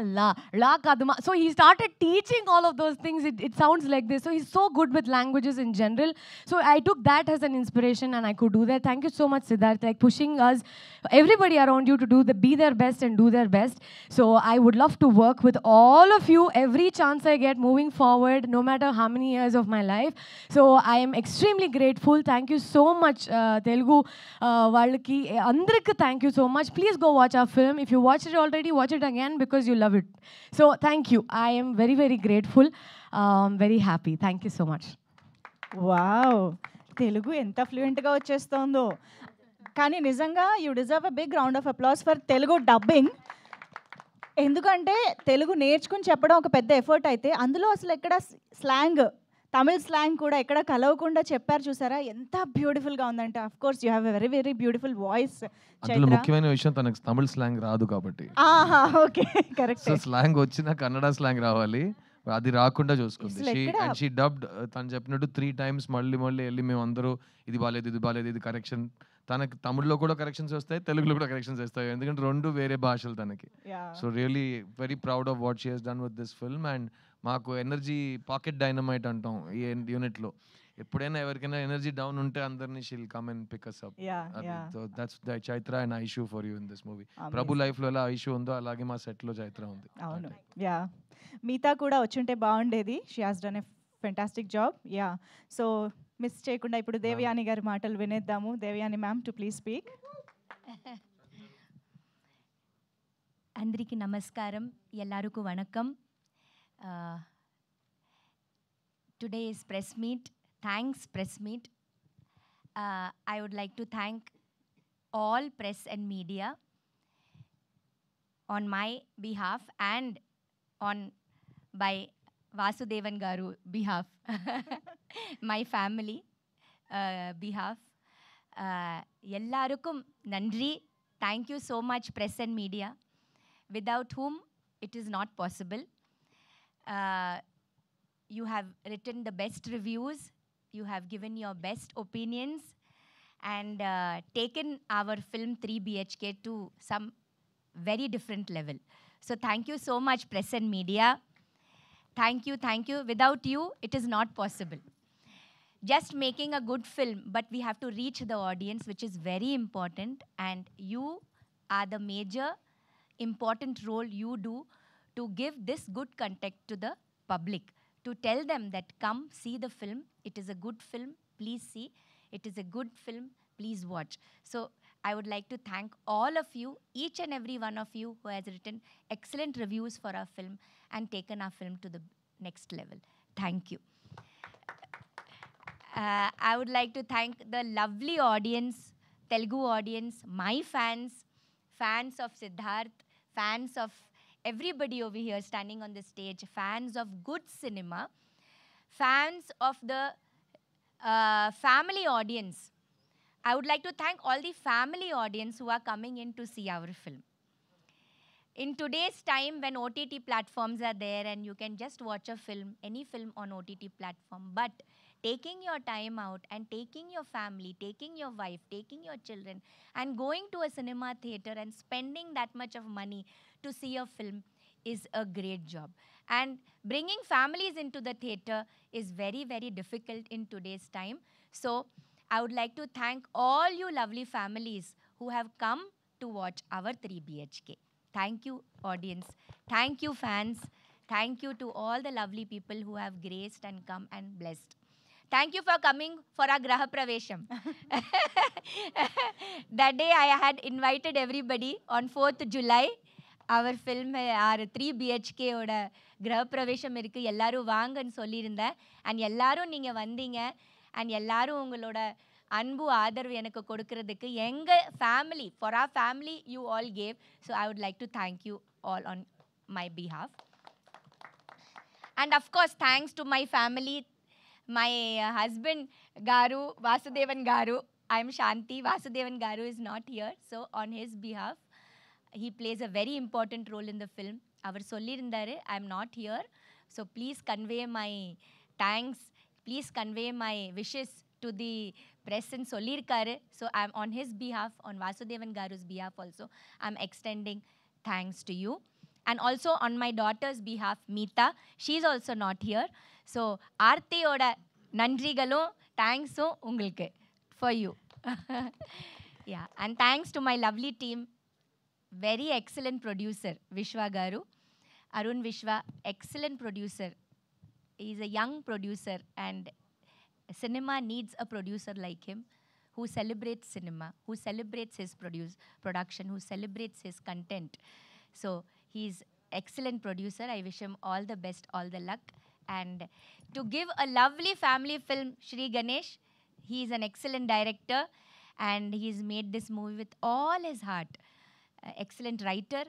la kaduma. So he started teaching all of those things. It sounds like this. So he's so good with languages in general. So I took that as an inspiration, and I could do that. Thank you so much, Siddharth, like pushing us, everybody around you, to be their best and do their best. So I would love to work with all of you every chance I get moving forward, no matter how many years of my life. So I am extremely grateful. Thank you so much, Telugu వాళ్ళకి అందరికీ thank you so much. Please go watch our film. If you watched it already, watch it again because you love it. So thank you. I am very, very grateful. Very happy. Thank you so much. Wow, Telugu ఎంత ఫ్లూయెంట్గా వచ్చేస్తుందో. కానీ నిజంగా you deserve a big round of applause for Telugu dubbing. ఎందుకంటే తెలుగు నేర్చుకుని చెప్పడం ఒక పెద్ద ఎఫర్ట్ అయితే, అందులో అసలు ఎక్కడ స్లాంగ్, తమిళ్ స్లాంగ్ కూడా ఎక్కడ కలవకుండా చెప్పారు. చూసారా ఎంత బ్యూటిఫుల్గా ఉందంటే. Of course you have a very very beautiful voice. అందులో ముఖ్యమైన విషయం తనకు తమిళ్ స్లాంగ్ రాదు కాబట్టి. Okay, correct. సో స్లాంగ్ వచ్చినా కన్నడ స్లాంగ్ రావాలి, అది రాకుండా చూసుకుంది. అండ్ షీ డబ్డ్, తను చెప్పినట్టు 3 times మళ్ళీ వెళ్ళి మేము అందరూ ఇది బాలేదు ఇది కరెక్షన్. తనకి తమిళ్లో కూడా కరెక్షన్స్ వస్తాయి, తెలుగులో కూడా కరెక్షన్స్ వస్తాయి, ఎందుకంటే 2 వేరే భాషలు తనకి. So really very proud of what she has done with this film. And మాకు ఎనర్జీ పాకెట్ డైనమైట్ అంటాం ఈ యూనిట్లో. ఎప్పుడైనా ఎవరికైనా ఎనర్జీ డౌన్ ఉంటే అందరినీ she'll come and pick us up. So that's the Chaitra and Aishu for you in this movie. Prabhu life లో ఎలా ఐషు ఉందో అలాగే మా సెట్ లో చైత్ర ఉంది. అవును, యా. మీతా కూడా వచ్చుంటే బాగుండేది. She has done a fantastic job. Yeah, so miss చేయకుండా ఇప్పుడు దేవయాని గారి మాటలు వినేద్దాము. Devayani ma'am, to please speak. అందరికీ నమస్కారం, ఎల్లరికూ vanakkam. Today is press meet. Thanks press meet. I would like to thank all press and media on my behalf and by Vasudevan Garu behalf, my family behalf. Ellarukkum nandri. Thank you so much press and media, without whom it is not possible. You have written the best reviews, You have given your best opinions and taken our film 3 BHK to some very different level. So thank you so much, press and media. Thank you, thank you. Without you, it is not possible. Just making a good film, but we have to reach the audience, which is very important. And you are the major important role you do to give this good content to the public, to tell them that come see the film. It is a good film, please see. It is a good film, please watch. So I would like to thank all of you, each and every one of you who has written excellent reviews for our film and taken our film to the next level. Thank you. I would like to thank the lovely audience, Telugu audience, my fans, fans of Siddharth, fans of everybody over here standing on the stage, fans of good cinema, fans of the family audience. I would like to thank all the family audience who are coming in to see our film. In today's time when OTT platforms are there and you can just watch a film, any film on OTT platform, but taking your time out and taking your family, taking your wife, taking your children and going to a cinema theater and spending that much of money to see a film is a great job. And bringing families into the theater is very, very difficult in today's time. So I would like to thank all you lovely families who have come to watch our 3 BHK. Thank you, audience. Thank you, fans. Thank you to all the lovely people who have graced and come and blessed. Thank you for coming for our Graha Pravesham. That day I had invited everybody on 4th July. Our film, our 3 BHK oda Graha Pravesham irukku. Ellaru vaangan sollirundhen. And ellaru neenga vandinga. And ellaru ungaloda அன்பு ஆதரவு எனக்கு கொடுக்கிறதுக்கு எங்க family for our family you all gave. So I would like to thank you all on my behalf. And of course, thanks to my family, my husband Garu, Vasudevan Garu. I'm Shanti. Vasudevan Garu is not here. So on his behalf, he plays a very important role in the film. Avar sollirundaru, I'm not here. So please convey my thanks. Please convey my wishes to the press and sollirkaru. So I'm on his behalf, on Vasudevan Garu's behalf also, I'm extending thanks to you. And also on my daughter's behalf, Meeta, she's also not here. So Aarthi oda nandrigalum thanks ungalku for you. Yeah, and thanks to my lovely team, very excellent producer Vishwa Garu, Arun Vishwa, excellent producer. He's a young producer and cinema needs a producer like him who celebrates cinema, who celebrates his production, who celebrates his content. So he's excellent producer. I wish him all the best, all the luck. And to give a lovely family film, Shri Ganesh, he's an excellent director and he's made this movie with all his heart. Excellent writer,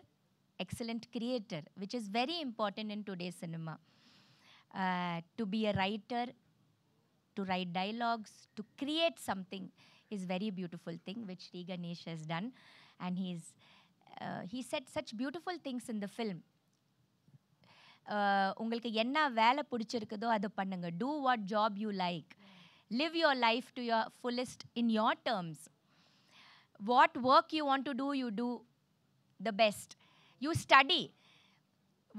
excellent creator, which is very important in today's cinema. To be a writer, to write dialogues, to create something is very beautiful thing which Shri Ganesh has done. And he said such beautiful things in the film. உங்களுக்கு என்ன வேலை பிடிச்சிருக்குதோ அதை பண்ணுங்க. Do what job you like. Live your life to your fullest in your terms. What work you want to do, you do the best. You study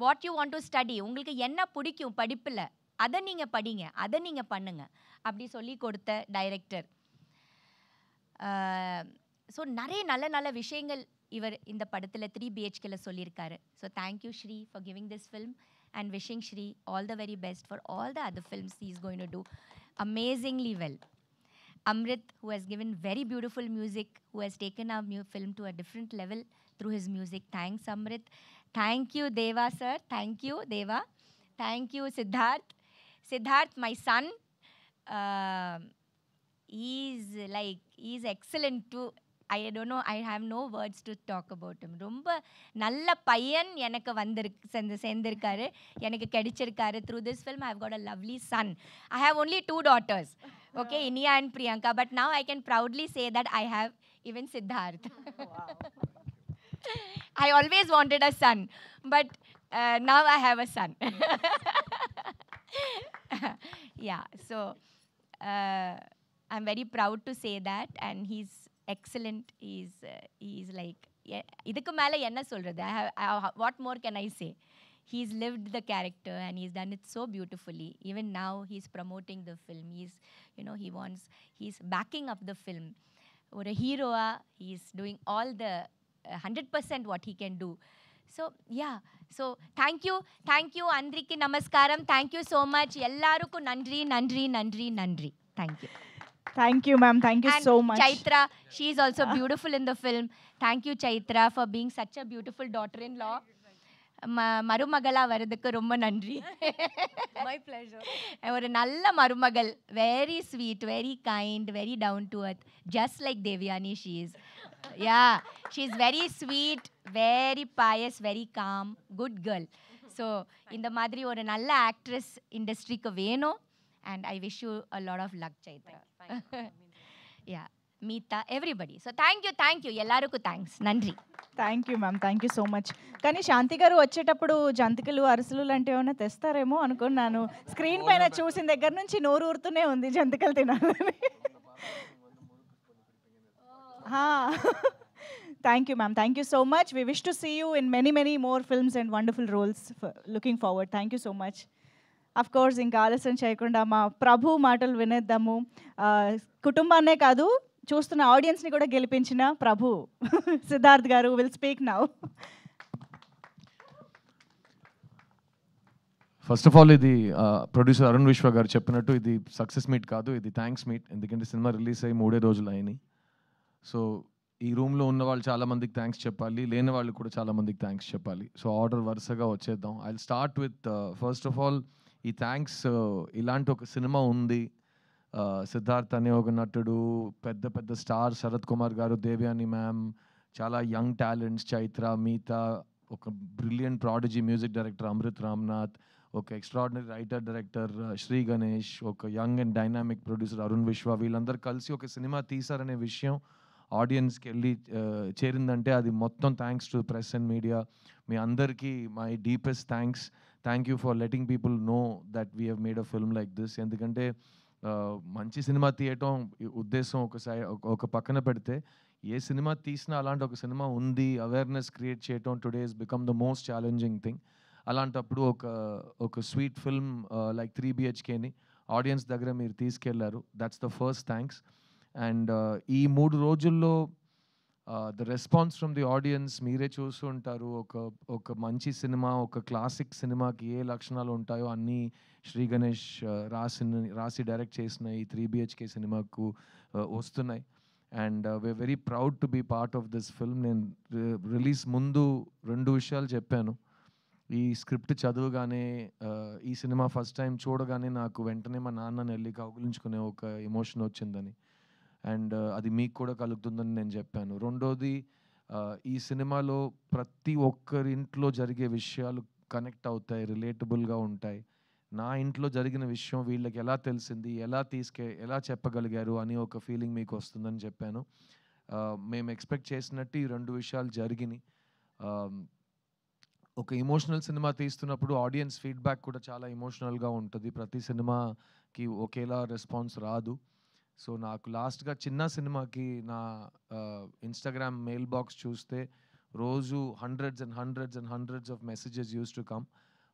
what you want to study. உங்களுக்கு என்ன பிடிக்கும் படிப்பில் அதை நீங்கள் படிங்க, அதை நீங்கள் பண்ணுங்க அப்படி சொல்லி கொடுத்த டைரக்டர். ஸோ நிறைய நல்ல நல்ல விஷயங்கள் இவர் இந்த படத்தில் 3 BHKல சொல்லியிருக்காரு. So thank you Sri for giving this film and wishing Sri all the very best for all the other films he is going to do amazingly well. Amrit, who has given very beautiful music, who has taken our film to a different level through his music. Thanks, Amrit. Thank you, Deva, sir. Thank you, Deva. Thank you, Siddharth. Siddharth, my son, he's excellent too. I don't know, I have no words to talk about him. ரொம்ப நல்ல பையன் எனக்கு சேர்ந்திருக்காரு, எனக்கு கிடைச்சிருக்காரு. Through this film, I have got a lovely son. I have only 2 daughters, okay, Inia and Priyanka, but now I can proudly say that I have even Siddharth. Wow. I always wanted a son, but now I have a son. Yeah, so I'm very proud to say that, and he's excellent. He's like, idukku mela enna solradhu? What more can I say? He's lived the character and he's done it so beautifully. Even now he's promoting the film. He's backing up the film. Or a hero, he's doing all the 100% what he can do. So yeah, so thank you Andriki namaskaram, thank you so much, ellarukku nandri. Thank you. Thank you, ma'am. Thank you And so much. Chaitra, she is also beautiful in the film. Thank you Chaitra for being such a beautiful daughter-in-law. மருமகளா வரதுக்கு ரொம்ப நன்றி. My pleasure. ஒரு நல்ல மருமகள், very sweet, very kind, very down to earth, just like Devyani she is. Yeah, she's very sweet, very pious, very calm, good girl. So இந்த மாதிரி ஒரு நல்ல actress industryக்கு வேணும், and I wish you a lot of luck, Chaitra. Yeah, Meeta, everybody. So thank you ఎల్లారుకు థ్యాంక్స్, నంద్రి. Thank you ma'am, thank you so much. కానీ శాంతి గారు వచ్చేటప్పుడు జంతికలు అరిసెలు లాంటివి ఏమైనా తెస్తారేమో అనుకున్నాను. స్క్రీన్ పైన చూసిన దగ్గర నుంచి నోరు ఊరుతూనే ఉంది జంతికలు తినాలని. Thank you, ma'am. Thank you so much. We wish to see you in many more films and wonderful roles. Looking forward. Thank you so much. Of course, ఇంకా ఆలస్యం చేయకుండా మా ప్రభు మాటలు వినేద్దాము. కుటుంబాన్నే కాదు, చూస్తున్న ఆడియన్స్ని కూడా గెలిపించిన ప్రభు సిద్ధార్థ్ గారు will speak now. First of all ఇది ప్రొడ్యూసర్ అరుణ్ విశ్వ గారు చెప్పినట్టు ఇది సక్సెస్ మీట్ కాదు, ఇది థ్యాంక్స్ మీట్. ఎందుకంటే సినిమా రిలీజ్ అయ్యి 3 రోజులు అయినాయి. సో ఈ రూమ్లో ఉన్న వాళ్ళు చాలామందికి థ్యాంక్స్ చెప్పాలి, లేని వాళ్ళు కూడా చాలామందికి థ్యాంక్స్ చెప్పాలి. సో ఆర్డర్ వరుసగా వచ్చేద్దాం. I will start with first of all ఈ థ్యాంక్స్. ఇలాంటి ఒక సినిమా ఉంది, సిద్ధార్థ్ అనే ఒక నటుడు, పెద్ద స్టార్ శరత్ కుమార్ గారు, దేవ్యాని మ్యామ్, చాలా యంగ్ టాలెంట్స్ చైత్ర, మీతా, ఒక brilliant prodigy music director Amrit Ramnath, ఒక extraordinary writer director Sri Ganesh, ఒక young and dynamic producer Arun Vishwa, వీళ్ళందరూ కలిసి ఒక సినిమా తీశారనే విషయం ఆడియన్స్కి వెళ్ళి చేరిందంటే అది మొత్తం thanks to press and media. మీ అందరికీ my deepest thanks. Thank you for letting people know that we have made a film like this. ఎందుకంటే మంచి సినిమా తీయటం ఉద్దేశం ఒక పక్కన పెడితే, ఏ సినిమా తీసినా అలాంటి ఒక సినిమా ఉంది అవేర్నెస్ క్రియేట్ చేయటం today is become the most challenging thing. అలాంటప్పుడు ఒక స్వీట్ ఫిల్మ్ లైక్ 3 BHKని ఆడియన్స్ దగ్గర మీరు తీసుకెళ్లారు. That's the first thanks. And ఈ 3 రోజుల్లో the response from the audience మీరే చూస్తూ ఉంటారు. ఒక మంచి సినిమా, ఒక క్లాసిక్ సినిమాకి ఏ లక్షణాలు ఉంటాయో అన్నీ శ్రీ గణేష్ రాసి డైరెక్ట్ చేసిన ఈ 3 BHK సినిమాకు వస్తున్నాయి. And we're very proud to be part of this film. నేను రిలీజ్ ముందు 2 విషయాలు చెప్పాను. ఈ స్క్రిప్ట్ చదువుగానే, ఈ సినిమా ఫస్ట్ టైం చూడగానే నాకు వెంటనే మా నాన్నని వెళ్ళి కౌగులించుకునే ఒక ఎమోషన్ వచ్చిందని, అండ్ అది మీకు కూడా కలుగుతుందని నేను చెప్పాను. రెండోది, ఈ సినిమాలో ప్రతి ఒక్కరింట్లో జరిగే విషయాలు కనెక్ట్ అవుతాయి, రిలేటబుల్గా ఉంటాయి. నా ఇంట్లో జరిగిన విషయం వీళ్ళకి ఎలా తెలిసింది, ఎలా చెప్పగలిగారు అని ఒక ఫీలింగ్ మీకు వస్తుందని చెప్పాను. మేము ఎక్స్పెక్ట్ చేసినట్టు ఈ 2 విషయాలు జరిగినాయి. ఒక ఎమోషనల్ సినిమా తీస్తున్నప్పుడు ఆడియన్స్ ఫీడ్బ్యాక్ కూడా చాలా ఎమోషనల్గా ఉంటుంది. ప్రతి సినిమాకి ఒకేలా రెస్పాన్స్ రాదు. సో నాకు లాస్ట్గా చిన్న సినిమాకి నా ఇన్స్టాగ్రామ్ మెయిల్ బాక్స్ చూస్తే రోజు hundreds of messages use to come.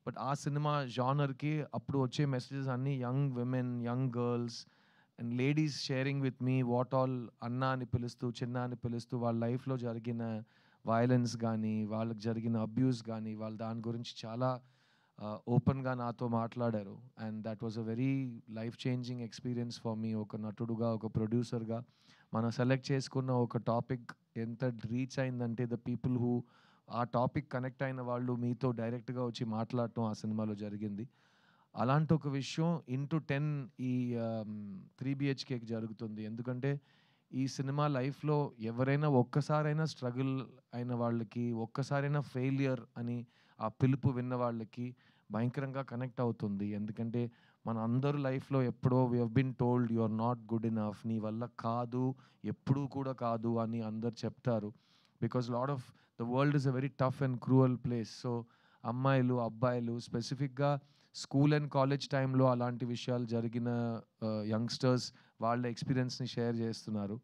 But ఆ సినిమా జానర్కి అప్పుడు వచ్చే మెసేజెస్ అన్నీ young women, young girls and ladies sharing with me what all అన్న అని పిలుస్తూ, చిన్న అని పిలుస్తూ వాళ్ళ లైఫ్లో జరిగిన వైలెన్స్ కానీ, వాళ్ళకి జరిగిన అబ్యూస్ కానీ, వాళ్ళ దాని గురించి చాలా ఓపెన్గా నాతో మాట్లాడారు. And that was a very life changing experience for me. ఒక నటుడుగా, ఒక ప్రొడ్యూసర్గా మనం సెలెక్ట్ చేసుకున్న ఒక టాపిక్ ఎంత రీచ్ అయిందంటే, ద పీపుల్ హూ ఆ టాపిక్ కనెక్ట్ అయిన వాళ్ళు మీతో డైరెక్ట్గా వచ్చి మాట్లాడటం ఆ సినిమాలో జరిగింది. అలాంటి ఒక విషయం ఇంటూ 10 ఈ 3 BHKకి జరుగుతుంది. ఎందుకంటే ఈ సినిమా లైఫ్లో ఎవరైనా ఒక్కసారైనా స్ట్రగుల్ అయిన వాళ్ళకి, ఒక్కసారైనా ఫెయిలియర్ అని ఆ పిలుపు విన్న వాళ్ళకి భయంకరంగా కనెక్ట్ అవుతుంది. ఎందుకంటే మన అందరూ లైఫ్లో ఎప్పుడో we have been told you are not good enough, నీ వల్ల కాదు, ఎప్పుడూ కూడా కాదు అని అందరు చెప్తారు. Because lot of the world is a very tough and cruel place. So అమ్మాయిలు, అబ్బాయిలు, స్పెసిఫిక్గా స్కూల్ అండ్ కాలేజ్ టైంలో అలాంటి విషయాలు జరిగిన యంగ్స్టర్స్ వాళ్ళ ఎక్స్పీరియన్స్ని షేర్ చేస్తున్నారు.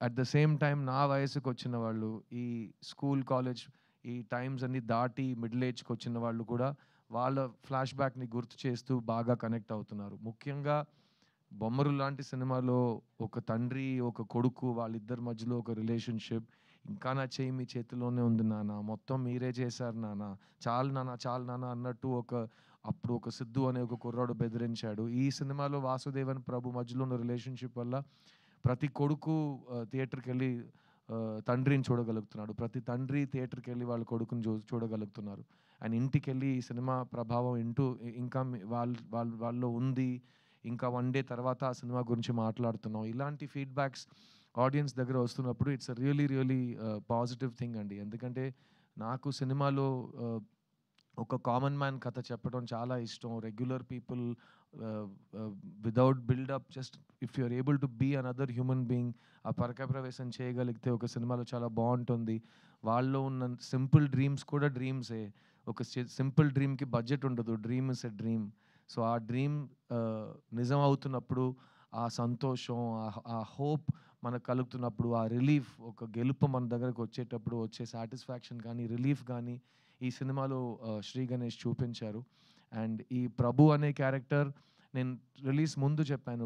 అట్ ద సేమ్ టైం నా వయసుకు వచ్చిన వాళ్ళు, ఈ స్కూల్ కాలేజ్ ఈ టైమ్స్ అన్ని దాటి మిడిల్ ఏజ్కి వచ్చిన వాళ్ళు కూడా వాళ్ళ ఫ్లాష్ బ్యాక్ని గుర్తు చేస్తూ బాగా కనెక్ట్ అవుతున్నారు. ముఖ్యంగా బొమ్మరు లాంటి సినిమాలో ఒక తండ్రి ఒక కొడుకు వాళ్ళిద్దరి మధ్యలో ఒక రిలేషన్షిప్, ఇంకా నా చేయి మీ చేతిలోనే ఉంది నాన్న, మొత్తం మీరే చేశారు నాన్న, చాలు నాన్న అన్నట్టు అప్పుడు ఒక సిద్ధు అనే ఒక కుర్రాడు బెదిరించాడు. ఈ సినిమాలో వాసుదేవన్ ప్రభు మధ్యలో ఉన్న రిలేషన్షిప్ వల్ల ప్రతి కొడుకు థియేటర్కి వెళ్ళి తండ్రిని చూడగలుగుతున్నాడు, ప్రతి తండ్రి థియేటర్కి వెళ్ళి వాళ్ళ కొడుకుని చూడగలుగుతున్నారు. అండ్ ఇంటికి వెళ్ళి ఈ సినిమా ప్రభావం ఇంకా వాళ్ళలో ఉంది, ఇంకా 1 డే తర్వాత ఆ సినిమా గురించి మాట్లాడుతున్నాం. ఇలాంటి ఫీడ్బ్యాక్స్ ఆడియన్స్ దగ్గర వస్తున్నప్పుడు it's a really positive thing అండి. ఎందుకంటే నాకు సినిమాలో ఒక కామన్ మ్యాన్ కథ చెప్పడం చాలా ఇష్టం. Regular people without buildup, just if you're able to be another human being, ఆ పరక ప్రవేశం చేయగలిగితే ఒక సినిమాలో చాలా బాగుంటుంది. వాళ్ళలో ఉన్న సింపుల్ డ్రీమ్స్ కూడా డ్రీమ్సే. ఒక సింపుల్ డ్రీమ్కి బడ్జెట్ ఉండదు, dream is a dream. So ఆ డ్రీమ్ నిజం అవుతున్నప్పుడు ఆ సంతోషం, ఆ హోప్ మనకు కలుగుతున్నప్పుడు, ఆ రిలీఫ్, ఒక గెలుపు మన దగ్గరకు వచ్చేటప్పుడు వచ్చే సాటిస్ఫాక్షన్ కానీ రిలీఫ్ కానీ ఈ సినిమాలో శ్రీ గణేష్ చూపించారు. అండ్ ఈ ప్రభు అనే క్యారెక్టర్ నేను రిలీజ్ ముందు చెప్పాను,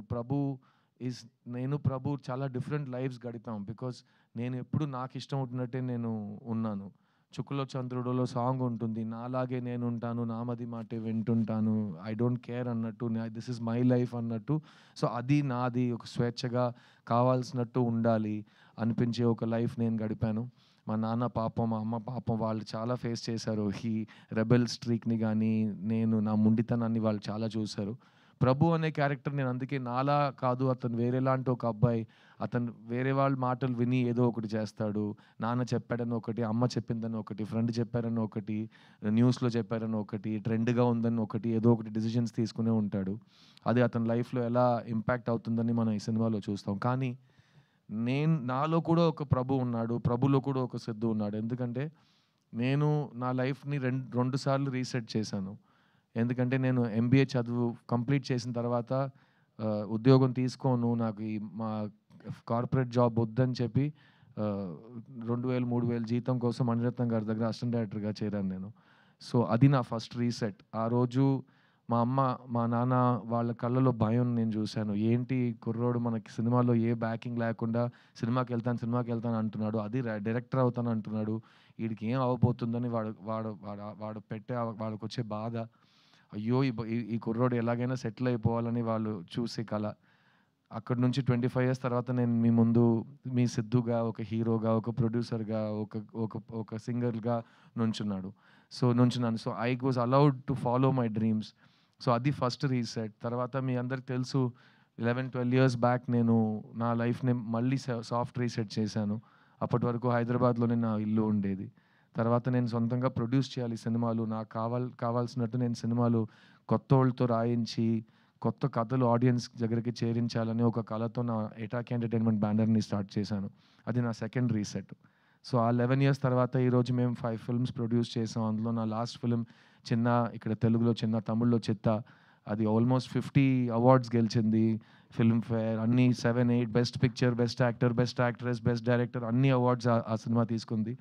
నేను ప్రభు చాలా డిఫరెంట్ లైఫ్స్ గడిపాం. బికాస్ నేను ఎప్పుడు నాకు ఇష్టం ఉంటున్నట్టే నేను ఉన్నాను. చుక్కలో చంద్రుడులో సాంగ్ ఉంటుంది, నాలాగే నేను ఉంటాను, నామది మాటే వింటుంటాను, ఐ డోంట్ కేర్ అన్నట్టు, దిస్ ఇస్ మై లైఫ్ అన్నట్టు. సో అది నాది, ఒక స్వేచ్ఛగా కావాల్సినట్టు ఉండాలి అనిపించే ఒక లైఫ్ నేను గడిపాను. మా నాన్న పాపం, మా అమ్మ పాపం, వాళ్ళు చాలా ఫేస్ చేశారు ఈ రెబెల్ స్ట్రీక్ని కానీ నా ముండితనాన్ని వాళ్ళు చాలా చూశారు. ప్రభు అనే క్యారెక్టర్ నేను అందుకే నాలా కాదు, అతను వేరేలాంటి ఒక అబ్బాయి, అతను వేరే వాళ్ళ మాటలు విని ఏదో ఒకటి చేస్తాడు. నాన్న చెప్పాడని ఒకటి, అమ్మ చెప్పిందని ఒకటి, ఫ్రెండ్ చెప్పారని ఒకటి, న్యూస్లో చెప్పారని ఒకటి, ట్రెండ్గా ఉందని ఒకటి, ఏదో ఒకటి డిసిజన్స్ తీసుకునే ఉంటాడు. అది అతని లైఫ్లో ఎలా ఇంపాక్ట్ అవుతుందని మనం ఈ సినిమాలో చూస్తాం. కానీ నాలో కూడా ఒక ప్రభు ఉన్నాడు, ప్రభులో కూడా ఒక సిద్ధు ఉన్నాడు. ఎందుకంటే నేను నా లైఫ్ని రెండు సార్లు రీసెట్ చేశాను. ఎందుకంటే నేను MBA చదువు కంప్లీట్ చేసిన తర్వాత ఉద్యోగం తీసుకోను, నాకు మా కార్పొరేట్ జాబ్ వద్దని చెప్పి 2,000-3,000 జీతం కోసం మణిరత్నం గారి దగ్గర అసిస్టెంట్ డైరెక్టర్గా చేరాను నేను. సో అది నా ఫస్ట్ రీసెట్. ఆ రోజు మా అమ్మ మా నాన్న వాళ్ళ కళ్ళలో భయం నేను చూశాను. ఏంటి కుర్రోడు మనకి సినిమాలో ఏ బ్యాకింగ్ లేకుండా సినిమాకి వెళ్తాను అంటున్నాడు, అది డైరెక్టర్ అవుతాను అంటున్నాడు, వీడికి ఏం అవ్వబోతుందని వాళ్ళకి వచ్చే బాధ. అయ్యో ఈ కుర్రోడు ఎలాగైనా సెటిల్ అయిపోవాలని వాళ్ళు చూసే కళ. అక్కడి నుంచి 25 years తర్వాత నేను మీ ముందు మీ సిద్ధుగా, ఒక హీరోగా, ఒక ప్రొడ్యూసర్గా, ఒక సింగర్గా నుంచున్నాను. So I was allowed to follow my dreams. So అది ఫస్ట్ రీసెట్. తర్వాత మీ అందరికి తెలుసు 11-12 years బ్యాక్ నేను నా లైఫ్ని మళ్ళీ సాఫ్ట్ రీసెట్ చేశాను. అప్పటి వరకు హైదరాబాద్లోనే నా ఇల్లు ఉండేది. తర్వాత నేను సొంతంగా ప్రొడ్యూస్ చేయాలి సినిమాలు, నాకు కావాల్సినట్టు నేను సినిమాలు కొత్త వాళ్ళతో రాయించి కొత్త కథలు ఆడియన్స్ దగ్గరికి చేరించాలని ఒక కళతో నా ఎటాక్ ఎంటర్టైన్మెంట్ బ్యానర్ని స్టార్ట్ చేశాను. అది నా సెకండ్ రీసెట్. సో ఆ 11 years తర్వాత ఈరోజు మేము 5 films ప్రొడ్యూస్ చేసాం. అందులో నా లాస్ట్ ఫిలిం చిన్న, ఇక్కడ తెలుగులో చిన్న, తమిళ్లో చిత్త, అది ఆల్మోస్ట్ 50 awards గెలిచింది. ఫిల్మ్ఫేర్ అన్ని 7-8 best picture, best actor, best actress, best director అన్ని అవార్డ్స్ ఆ సినిమా తీసుకుంది.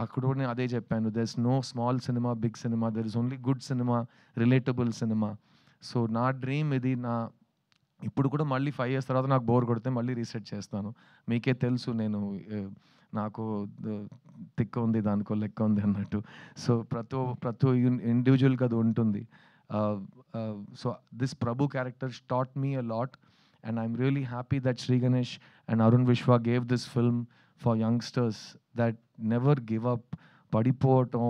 అక్కడ కూడా నేను అదే చెప్పాను, there is no small cinema, big cinema, there is only good cinema, relatable cinema. So నా డ్రీమ్ ఇది. ఇప్పుడు కూడా మళ్ళీ 5 years తర్వాత నాకు బోర్ కొడితే మళ్ళీ రీసెట్ చేస్తాను. మీకే తెలుసు నాకు తిక్క ఉంది, దానికో లెక్క ఉంది అన్నట్టు. సో ప్రతి ఇండివిజువల్కి అది ఉంటుంది. So this Prabhu character taught me a lot, and I'm really happy that Sri Ganesh and Arun Vishwa gave this film for youngsters that never give up. పడిపోవటం,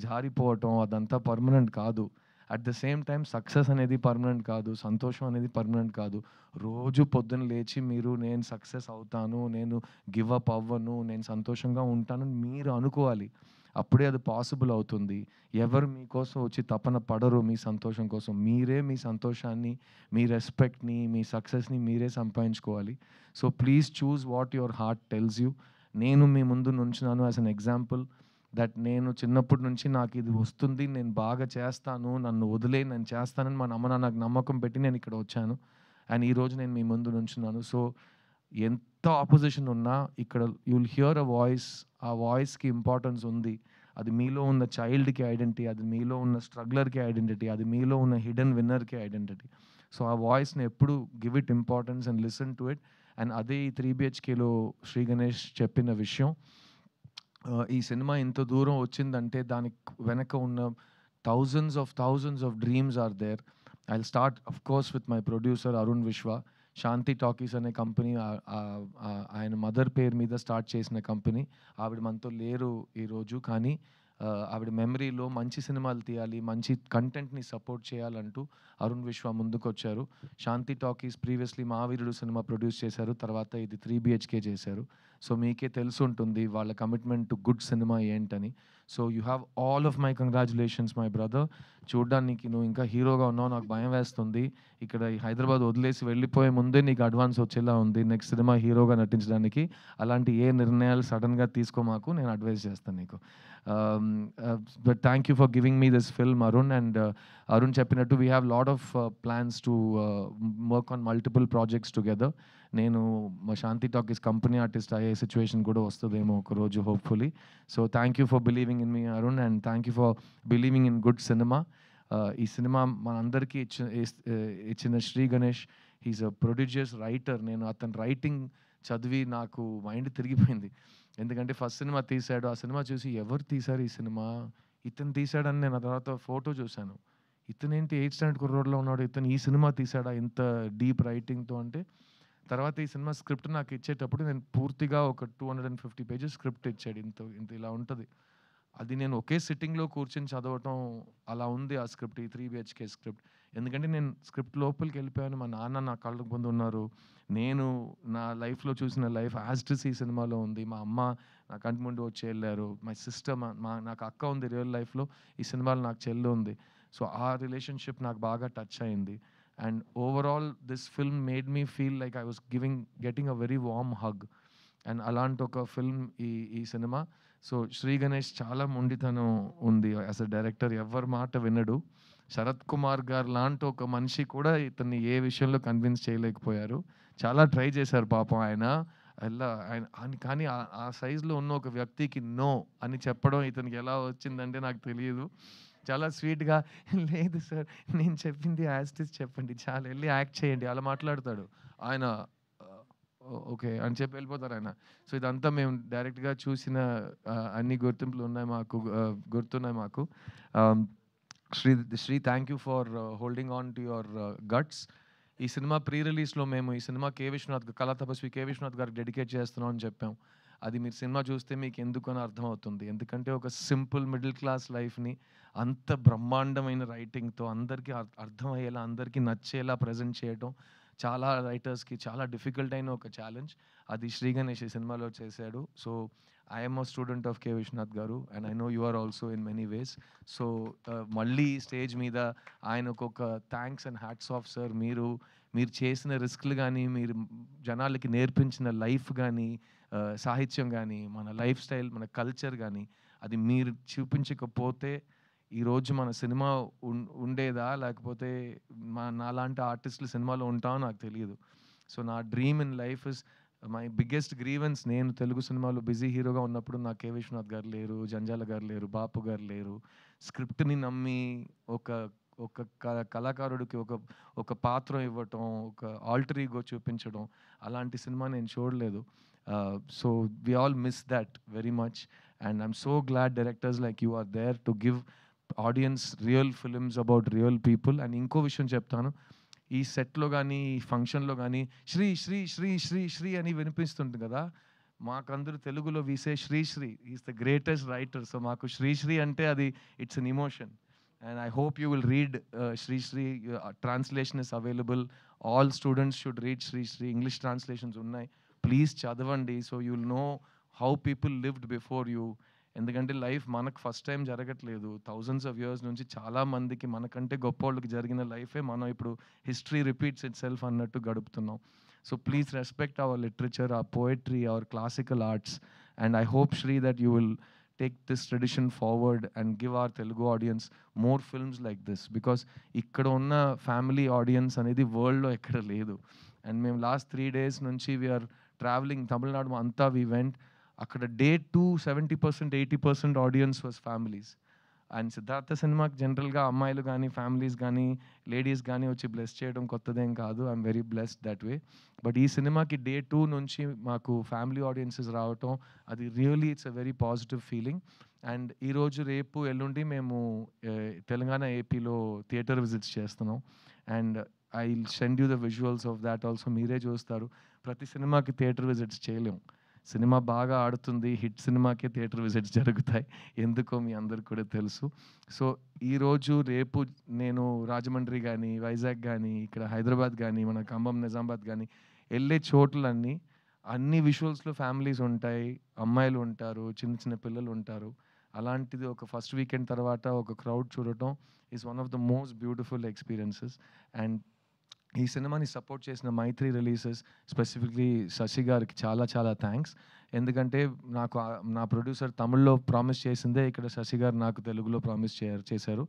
జారిపోవటం అదంతా పర్మనెంట్ కాదు. At the same time success అనేది పర్మనెంట్ కాదు, సంతోషం అనేది పర్మనెంట్ కాదు. రోజు పొద్దున్న లేచి నేను సక్సెస్ అవుతాను, నేను గివ్ అప్ అవ్వను, నేను సంతోషంగా ఉంటాను మీరు అనుకోవాలి. అప్పుడే అది పాసిబుల్ అవుతుంది. ఎవరు మీకోసం వచ్చి తపన పడరు మీ సంతోషం కోసం. మీరే మీ సంతోషాన్ని, మీ రెస్పెక్ట్ని, మీ సక్సెస్ని మీరే సంపాదించుకోవాలి. So please choose what your heart tells you. నేను మీ ముందు నుంచున్నాను యాజ్ అన్ ఎగ్జాంపుల్. దట్ నేను చిన్నప్పటి నుంచి నాకు ఇది వస్తుంది, నేను బాగా చేస్తాను, నన్ను వదిలే నేను చేస్తానని మా అమ్మ నాకు నమ్మకం పెట్టి నేను ఇక్కడ వచ్చాను. అండ్ ఈరోజు నేను మీ ముందు నుంచున్నాను. సో ఎంత ఆపోజిషన్ ఉన్నా ఇక్కడ యుల్ హియర్ అ వాయిస్, ఆ వాయిస్కి ఇంపార్టెన్స్ ఉంది. అది మీలో ఉన్న చైల్డ్కి ఐడెంటిటీ, అది మీలో ఉన్న స్ట్రగ్లర్కి ఐడెంటిటీ, అది మీలో ఉన్న హిడెన్ విన్నర్కి ఐడెంటిటీ. సో ఆ వాయిస్ని ఎప్పుడు give it importance and listen to it. And అదే ఈ 3BHKలో శ్రీ గణేష్ చెప్పిన విషయం. ఈ సినిమా ఇంత దూరం వచ్చిందంటే దానికి వెనక ఉన్న thousands of dreams are there. I start of course with my producer Arun Vishwa. Shanti Talkies అనే కంపెనీ ఆయన మదర్ పేరు మీద స్టార్ట్ చేసిన కంపెనీ. ఆవిడ మనతో లేరు ఈరోజు, కానీ ఆవిడ మెమరీలో మంచి సినిమాలు తీయాలి, మంచి కంటెంట్ని సపోర్ట్ చేయాలంటూ అరుణ్ విశ్వ ముందుకు వచ్చారు. శాంతి టాకీస్ ప్రీవియస్లీ మావీరుడు సినిమా ప్రొడ్యూస్ చేశారు, తర్వాత ఇది 3BHK చేశారు. సో మీకే తెలిసి ఉంటుంది వాళ్ళ కమిట్మెంట్ టు గుడ్ సినిమా ఏంటని. So you have all of my congratulations my brother. చూడ్డానికి నువ్వు ఇంకా హీరోగా ఉన్నావు, నాకు భయం వేస్తుంది. ఇక్కడ ఈ హైదరాబాద్ వదిలేసి వెళ్ళిపోయే ముందే నీకు అడ్వాన్స్ వచ్చేలా ఉంది నెక్స్ట్ సినిమా హీరోగా నటించడానికి. అలాంటి ఏ నిర్ణయాలు సడన్గా తీసుకోమాకు, నేను అడ్వైస్ చేస్తాను నీకు. But thank you for giving me this film Arun. And Arun చెప్పినట్టు we have lot of plans to work on multiple projects together. నేను మా శాంతి టాకీస్ కంపెనీ ఆర్టిస్ట్ అయ్యే సిచ్యువేషన్ కూడా వస్తుందేమో ఒకరోజు hopefully. So thank you for believing in me Arun, and thank you for believing in good cinema. ఈ సినిమా మనందరికీ ఇచ్చిన Sri Ganesh, he's a prodigious writer. నేను అతని రైటింగ్ చదివి నాకు మైండ్ తిరిగిపోయింది. ఎందుకంటే ఫస్ట్ సినిమా తీశాడు, ఆ సినిమా చూసి ఎవరు తీశారు ఈ సినిమా, ఇతను తీశాడని నేను ఆ తర్వాత ఫోటో చూశాను. ఇతనేంటి 8th స్టాండర్డ్ కుర్రోడ్లో ఉన్నాడు, ఇతను ఈ సినిమా తీశాడా ఇంత డీప్ రైటింగ్తో అంటే. తర్వాత ఈ సినిమా స్క్రిప్ట్ నాకు ఇచ్చేటప్పుడు నేను పూర్తిగా ఒక 250 pages స్క్రిప్ట్ ఇచ్చాడు. ఇంత ఇలా ఉంటుంది. అది నేను ఒకే సిట్టింగ్లో కూర్చొని చదవటం అలా ఉంది ఆ స్క్రిప్ట్, ఈ 3BHK స్క్రిప్ట్. ఎందుకంటే నేను స్క్రిప్ట్ లోపలికి వెళ్ళిపోయాను, మా నాన్న నా కళ్ళ ముందు ఉన్నారు, నేను నా లైఫ్లో చూసిన లైఫ్ యాస్టిస్ ఈ సినిమాలో ఉంది, మా అమ్మ నా కంటి ముందు వచ్చి వెళ్ళారు, మై సిస్టర్, నాకు అక్క ఉంది రియల్ లైఫ్లో, ఈ సినిమాలో నాకు చెల్లి ఉంది. సో ఆ రిలేషన్షిప్ నాకు బాగా టచ్ అయింది. And overall, this film made me feel like I was getting a very warm hug. And అలాంటి ఒక ఫిల్మ్ ఈ సినిమా. సో శ్రీ గణేష్ చాలా మొండితనం ఉంది యాజ్ అ డైరెక్టర్, ఎవరి మాట వినడు. శరత్ కుమార్ గారు లాంటి ఒక మనిషి కూడా ఇతన్ని ఏ విషయంలో కన్విన్స్ చేయలేకపోయారు. చాలా ట్రై చేశారు పాపం ఆయన. కానీ ఆ సైజులో ఉన్న ఒక వ్యక్తికి నో అని చెప్పడం ఇతనికి ఎలా వచ్చిందంటే నాకు తెలియదు. చాలా స్వీట్గా, లేదు సార్ నేను చెప్పింది యాస్టిస్ చెప్పండి, చాలా వెళ్ళి యాక్ట్ చేయండి, అలా మాట్లాడతాడు ఆయన. ఓకే అని చెప్పి వెళ్ళిపోతారు ఆయన. సో ఇదంతా మేము డైరెక్ట్గా చూసిన అన్ని గుర్తింపులు ఉన్నాయి మాకు, గుర్తున్నాయి మాకు. Sri thank you for holding on to your guts. ఈ సినిమా ప్రీ రిలీజ్లో మేము ఈ సినిమా కళా తపస్వి కే విశ్వనాథ్ గారికి డెడికేట్ చేస్తున్నాం అని చెప్పాం. అది మీరు సినిమా చూస్తే మీకు ఎందుకని అర్థమవుతుంది. ఎందుకంటే ఒక సింపుల్ మిడిల్ క్లాస్ లైఫ్ని అంత బ్రహ్మాండమైన రైటింగ్తో అందరికీ అర్థమయ్యేలా, అందరికీ నచ్చేలా ప్రజెంట్ చేయడం చాలా రైటర్స్కి చాలా డిఫికల్ట్ అయిన ఒక ఛాలెంజ్. అది శ్రీ గణేష్ ఈ సినిమాలో చేశాడు. So I'm a student of K Viswanath garu, and I know you are also in many ways. So మళ్ళీ స్టేజ్ మీద ఆయనకు ఒక thanks and hats off sir. మీరు చేసిన రిస్క్లు కానీ, మీరు జనాలకి నేర్పించిన లైఫ్ కానీ, సాహిత్యం కానీ, మన లైఫ్ స్టైల్, మన కల్చర్ కానీ, అది మీరు చూపించకపోతే ఈరోజు మన సినిమా ఉండేదా, లేకపోతే నాలాంటి ఆర్టిస్టులు సినిమాలో ఉంటామో నాకు తెలియదు. సో నా dream in life is my biggest grievance. నేను తెలుగు సినిమాలో బిజీ హీరోగా ఉన్నప్పుడు నాకు కే విశ్వనాథ్ గారు లేరు, జంజాల గారు లేరు, బాపు గారు లేరు. స్క్రిప్ట్ని నమ్మి ఒక కళాకారుడికి ఒక పాత్ర ఇవ్వటం, ఒక ఆల్టర్ ఈగో చూపించడం, అలాంటి సినిమా నేను చూడలేదు. So we all miss that very much, and I'm so glad directors like you are there to give audience real films about real people. And ఇంకో విషయం చెప్తాను, ఈ సెట్లో కానీ ఈ ఫంక్షన్లో కానీ శ్రీ శ్రీ శ్రీ శ్రీ శ్రీ అని వినిపిస్తుంది కదా, మాకందరూ తెలుగులో we say Sri is the greatest writer. So మాకు శ్రీ అంటే అది it's an emotion. And I hope you will read Sri. Translation is available. All students should read Sri. English translations unnai. Please chadavandi so you will know how people lived before you. ఎందుకంటే లైఫ్ మనకు ఫస్ట్ టైం జరగట్లేదు. థౌజండ్స్ ఆఫ్ ఇయర్స్ నుంచి చాలా మందికి మనకంటే గొప్ప వాళ్ళకి జరిగిన లైఫే మనం ఇప్పుడు హిస్టరీ రిపీట్స్ ఇట్ సెల్ఫ్ అన్నట్టు గడుపుతున్నాం. So please respect our literature, our poetry, our classical arts. And I hope Sri that you will take this tradition forward and give our Telugu audience more films like this, because ikkada unna family audience anedi world lo ekkada ledu. And మేము లాస్ట్ 3 days నుంచి వీఆర్ ట్రావెలింగ్ తమిళనాడు అంతా వీ వెంట్. అక్కడ day 2 70% 80% audience was families. And Siddhartha సినిమాకి జనరల్గా అమ్మాయిలు కానీ ఫ్యామిలీస్ కానీ లేడీస్ కానీ వచ్చి బ్లెస్ చేయడం కొత్తదేం కాదు. I'm very blessed that way. But ఈ సినిమాకి డే 2 నుంచి మాకు ఫ్యామిలీ ఆడియన్సెస్ రావటం, అది really it's a very positive feeling. And ఈరోజు రేపు ఎల్లుండి మేము తెలంగాణ ఏపీలో థియేటర్ విజిట్స్ చేస్తున్నాం. And I will send you the visuals of that also. మీరే చూస్తారు. ప్రతి సినిమాకి థియేటర్ విజిట్స్ చేయలేం. సినిమా బాగా ఆడుతుంది, హిట్ సినిమాకే థియేటర్ విజిట్స్ జరుగుతాయి, ఎందుకో మీ అందరికి కూడా తెలుసు. సో ఈరోజు రేపు నేను రాజమండ్రి కానీ వైజాగ్ కానీ ఇక్కడ హైదరాబాద్ కానీ మన ఖమ్మం నిజామాబాద్ కానీ వెళ్ళే చోట్లన్నీ అన్ని విజువల్స్లో ఫ్యామిలీస్ ఉంటాయి, అమ్మాయిలు ఉంటారు, చిన్న చిన్న పిల్లలు ఉంటారు. అలాంటిది ఒక ఫస్ట్ వీకెండ్ తర్వాత ఒక క్రౌడ్ చూడటం is one of the most beautiful experiences. And ఈ సినిమాని సపోర్ట్ చేసిన మైత్రి రిలీజెస్, స్పెసిఫిక్లీ శశి గారికి చాలా చాలా థ్యాంక్స్. ఎందుకంటే నాకు నా ప్రొడ్యూసర్ తమిళ్లో ప్రామిస్ చేసిందే ఇక్కడ శశి గారు నాకు తెలుగులో ప్రామిస్ చేశారు,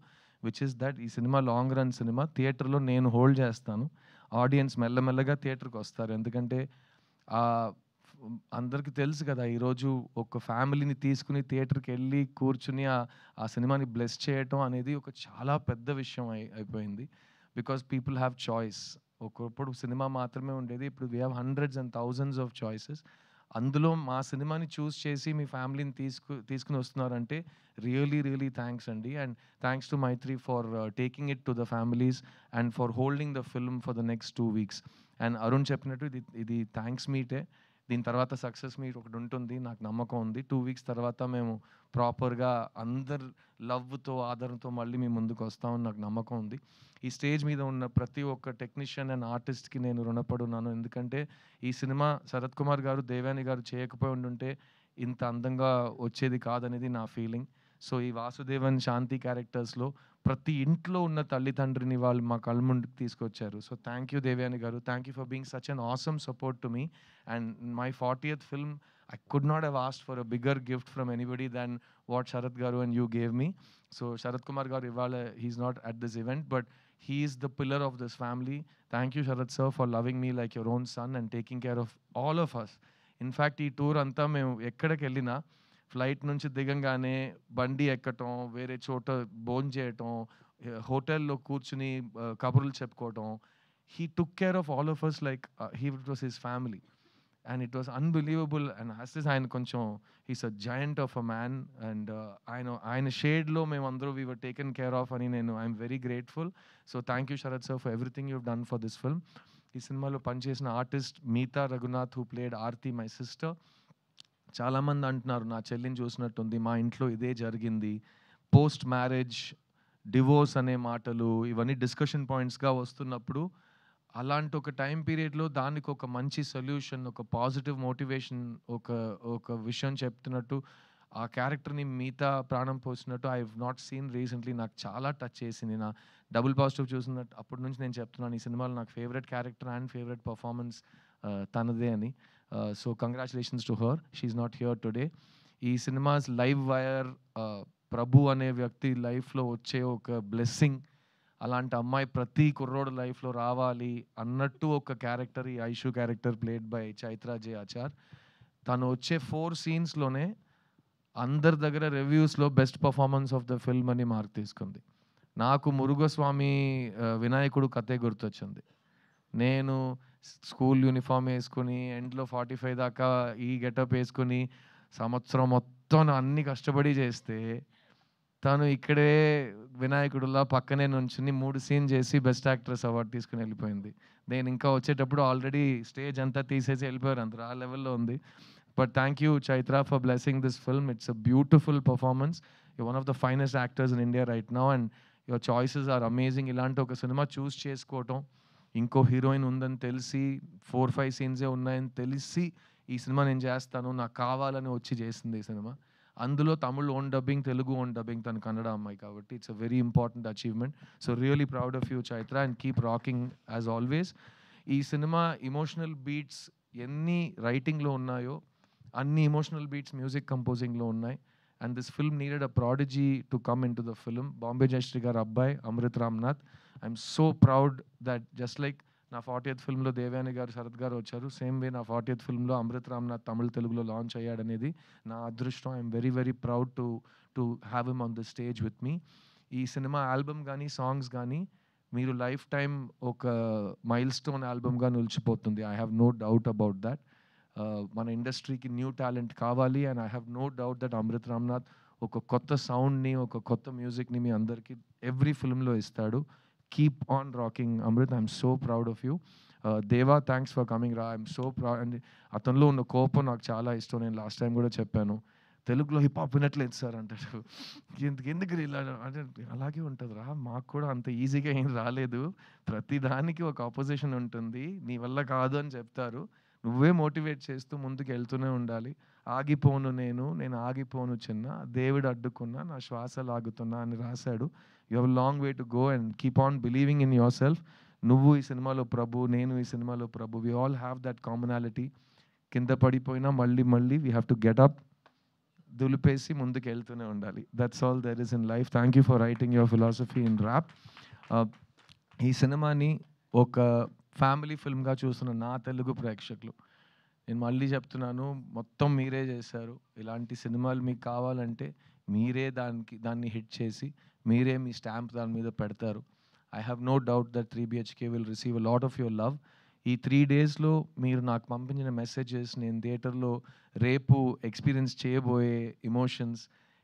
విచ్ ఇస్ దట్ ఈ సినిమా లాంగ్ రన్ సినిమా. థియేటర్లో నేను హోల్డ్ చేస్తాను, ఆడియన్స్ మెల్లమెల్లగా థియేటర్కి వస్తారు. ఎందుకంటే అందరికీ తెలుసు కదా, ఈరోజు ఒక ఫ్యామిలీని తీసుకుని థియేటర్కి వెళ్ళి కూర్చుని ఆ సినిమాని బ్లెస్ చేయటం అనేది ఒక చాలా పెద్ద విషయం అయిపోయింది. Because people have choice. ఒకప్పుడు సినిమా మాత్రమే ఉండేది, ఇప్పుడు we have hundreds and thousands of choices. అందులో మా సినిమాని చూస్ చేసి మీ ఫ్యామిలీని తీసుకుని వస్తున్నారంటే రియలీ రియలీ థ్యాంక్స్ అండి. And thanks to Mythri for taking it to the families and for holding the film for the next 2 weeks. And Arun చెప్పినట్టు ఇది థ్యాంక్స్ మీటే. దీని తర్వాత సక్సెస్ మీట్ ఒకటి ఉంటుంది, నాకు నమ్మకం ఉంది. 2 weeks తర్వాత మేము ప్రాపర్గా అందరు లవ్తో ఆదరణతో మళ్ళీ మీ ముందుకు వస్తామని నాకు నమ్మకం ఉంది. ఈ స్టేజ్ మీద ఉన్న ప్రతి ఒక్క టెక్నీషియన్ అండ్ ఆర్టిస్ట్కి నేను రుణపడున్నాను. ఎందుకంటే ఈ సినిమా శరత్ కుమార్ గారు దేవాని గారు చేయకపోయి ఉండుంటే ఇంత అందంగా వచ్చేది కాదనేది నా ఫీలింగ్. సో ఈ వాసుదేవన్ శాంతి క్యారెక్టర్స్లో ప్రతి ఇంట్లో ఉన్న తల్లిదండ్రిని వాళ్ళు మా కళ్ళ ముందుకు తీసుకొచ్చారు. సో థ్యాంక్ యూ దేవ్యాని గారు, thank you for being such an awesome support to me. And my 40th film, I could not have asked for a bigger gift from anybody than what Sharath Garu and you gave me. So Sharath Kumar Garu ivala, he's not at this event, but he is the pillar of this family. Thank you Sharath sir for loving me like your own son and taking care of all of us. In fact ee tour anta మేము ఎక్కడికి వెళ్ళినా ఫ్లైట్ నుంచి దిగంగానే బండి ఎక్కటం, వేరే చోట భోజనం చేయటం, హోటల్లో కూర్చుని కబుర్లు చెప్పుకోవటం, he took care of all of us like it was his family. And it was unbelievable. And as this ఆయన కొంచెం he's a giant of a man, and ఆయన షేడ్లో మేమందరూ we were taken care of అని I'm very grateful. So thank you Sharath sir for everything you've done for this film. ఈ సినిమాలో పనిచేసిన artist Meetha Raghunath who played Aarti, my sister. చాలామంది అంటున్నారు నా చెల్లిని చూసినట్టుంది, మా ఇంట్లో ఇదే జరిగింది, పోస్ట్ మ్యారేజ్ డివోర్స్ అనే మాటలు ఇవన్నీ డిస్కషన్ పాయింట్స్గా వస్తున్నప్పుడు అలాంటి ఒక టైం పీరియడ్లో దానికి ఒక మంచి సొల్యూషన్, ఒక పాజిటివ్ మోటివేషన్, ఒక విషయం చెప్తున్నట్టు ఆ క్యారెక్టర్ని మిగతా ప్రాణం పోసినట్టు I have not seen recently. నాకు చాలా టచ్ చేసింది. నా డబుల్ పాజిటివ్ చూసినట్టు అప్పటి నుంచి నేను చెప్తున్నాను ఈ సినిమాలో నాకు favourite character and favourite performance తనదే అని. So congratulations to her, she's not here today. ఈ సినిమాస్ లైవ్ వైర్ ప్రభు అనే వ్యక్తి లైఫ్లో వచ్చే ఒక బ్లెస్సింగ్. అలాంటి అమ్మాయి ప్రతి కుర్రోడు లైఫ్లో రావాలి అన్నట్టు ఒక క్యారెక్టర్, ఈ Aishu character played by Chaitra J Achar. తను వచ్చే 4 scenesలోనే అందరి దగ్గర రివ్యూస్లో best performance of the film అని మార్క్ తీసుకుంది. నాకు మురుగస్వామి వినాయకుడు కథే గుర్తొచ్చింది. నేను స్కూల్ యూనిఫామ్ వేసుకుని ఎండ్లో 45 దాకా ఈ గెటప్ వేసుకుని సంవత్సరం మొత్తం అన్ని కష్టపడి చేస్తే తను ఇక్కడే వినాయకుడులా పక్కనే నుంచుని 3 scenes చేసి బెస్ట్ యాక్ట్రెస్ అవార్డు తీసుకుని వెళ్ళిపోయింది. నేను ఇంకా వచ్చేటప్పుడు ఆల్రెడీ స్టేజ్ అంతా తీసేసి వెళ్ళిపోయారు, అందరూ ఆ లెవెల్లో ఉంది. But thank you Chaitra for blessing this film. It's a beautiful performance. You one of the finest actors in India right now and your choices are amazing. ఇలాంటి ఒక సినిమా చూస్ చేసుకోవటం, ఇంకో హీరోయిన్ ఉందని తెలిసి 4-5 scenes ఉన్నాయని తెలిసి ఈ సినిమా నేను చేస్తాను నాకు కావాలని వచ్చి చేసింది ఈ సినిమా. అందులో Tamil own dubbing, Telugu own dubbing, తను కన్నడ అమ్మాయి కాబట్టి it's a very important achievement. So really proud of you Chaitra and keep rocking as always. ఈ సినిమా ఇమోషనల్ బీట్స్ ఎన్ని రైటింగ్లో ఉన్నాయో అన్ని ఇమోషనల్ బీట్స్ మ్యూజిక్ కంపోజింగ్లో ఉన్నాయి. and this film needed a prodigy to come into the film. Bombay Jayashree garu abbai Amrit Ramnath. I'm so proud that just like నా 40th ఫిల్మ్లో దేవయాని గారు శరత్ గారు వచ్చారు, సేమ్ వే నా 40th ఫిల్మ్లో అమృత్ రామ్నాథ్ తమిళ తెలుగులో లాంచ్ అయ్యాడనేది నా అదృష్టం. I'm very very proud to have him on the stage with me. ఈ సినిమా ఆల్బమ్ కానీ సాంగ్స్ కానీ మీరు లైఫ్ టైం ఒక మైల్ స్టోన్ ఆల్బమ్గా నిలిచిపోతుంది. I have no doubt about that. మన ఇండస్ట్రీకి న్యూ టాలెంట్ కావాలి, and I have no doubt that Amrit Ramnath ఒక కొత్త సౌండ్ని, ఒక కొత్త మ్యూజిక్ని మీ అందరికీ ఎవ్రీ ఫిల్మ్లో ఇస్తాడు. Keep on rocking Amrit, I'm so proud of you. దేవా, థ్యాంక్స్ ఫర్ కమింగ్ రా. I'm so proud. అండ్ అతనిలో ఉన్న కోపం నాకు చాలా ఇష్టం. నేను లాస్ట్ టైం కూడా చెప్పాను, తెలుగులో హిప్ హాప్ వినట్లేదు సార్ అంటాడు. ఎందుకు ఇలా అంటే అలాగే ఉంటుంది రా, మాకు కూడా అంత ఈజీగా ఏం రాలేదు, ప్రతి దానికి ఒక ఆపోజిషన్ ఉంటుంది, నీ వల్ల కాదు అని చెప్తారు, నువ్వే మోటివేట్ చేస్తూ ముందుకు వెళ్తూనే ఉండాలి. ఆగిపోను నేను ఆగిపోను చిన్న, దేవుడు అడ్డుకున్నా నా శ్వాస లాగుతున్నా అని రాశాడు. You have long way to go and keep on believing in yourself. నువ్వు ఈ సినిమాలో ప్రభు, నేను ఈ సినిమాలో Prabhu. We all have that commonality. కింద పడిపోయినా మళ్ళీ we have to get up, దులిపేసి ముందుకు వెళ్తూనే ఉండాలి. That's all there is in life. Thank you for writing your philosophy in rap. ఈ సినిమాని ఒక ఫ్యామిలీ ఫిల్మ్గా చూస్తున్న నా తెలుగు ప్రేక్షకులు, నేను మళ్ళీ చెప్తున్నాను, మొత్తం మీరే చేశారు. ఇలాంటి సినిమాలు మీకు కావాలంటే మీరే దాన్ని హిట్ చేసి మీరే మీ స్టాంప్ దాని మీద పెడతారు. I have no doubt that 3BHK will receive a lot of your love. ఈ 3 daysలో మీరు నాకు పంపించిన మెసేజెస్, నేను థియేటర్లో రేపు ఎక్స్పీరియన్స్ చేయబోయే ఎమోషన్స్,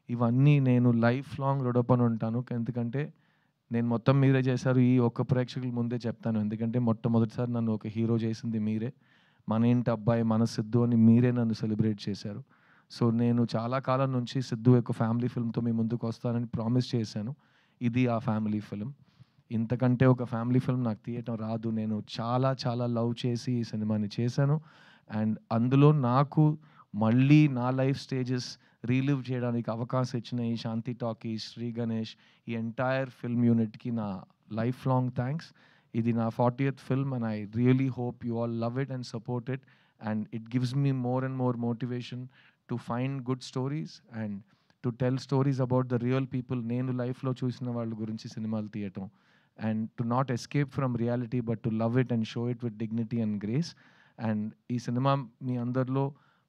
ఇవన్నీ నేను లైఫ్ లాంగ్ రుణపడి ఉంటాను. ఎందుకంటే నేను మొత్తం మీరే చేశారు. ఈ ఒక్క ప్రేక్షకుల ముందే చెప్తాను, ఎందుకంటే మొట్టమొదటిసారి నన్ను ఒక హీరో చేసింది మీరే. మన ఇంటి అబ్బాయి, మన సిద్ధు అని మీరే నన్ను సెలబ్రేట్ చేశారు. సో నేను చాలా కాలం నుంచి సిద్ధు ఒక ఫ్యామిలీ ఫిల్మ్తో మీ ముందుకు వస్తానని ప్రామిస్ చేశాను. ఇది ఆ ఫ్యామిలీ ఫిల్మ్. ఇంతకంటే ఒక ఫ్యామిలీ ఫిల్మ్ నాకు తీయటం రాదు. నేను చాలా చాలా లవ్ చేసి ఈ సినిమాని చేశాను. అండ్ అందులో నాకు మళ్ళీ నా లైఫ్ స్టేజెస్ రీలివ్ చేయడానికి అవకాశం ఇచ్చిన ఈ శాంతి టాకీస్, శ్రీ గణేష్, ఈ ఎంటైర్ ఫిల్మ్ యూనిట్కి నా లైఫ్ లాంగ్ థ్యాంక్స్. ఇది నా 40th film and I really hope you all love it and support it. And it gives me more and more motivation to find good stories and to tell stories about the real people. నేను లైఫ్లో చూసిన వాళ్ళ గురించి సినిమాలు తీయటం, and to not escape from reality but to love it and show it with dignity and grace. And ఈ సినిమా మీ అందరిలో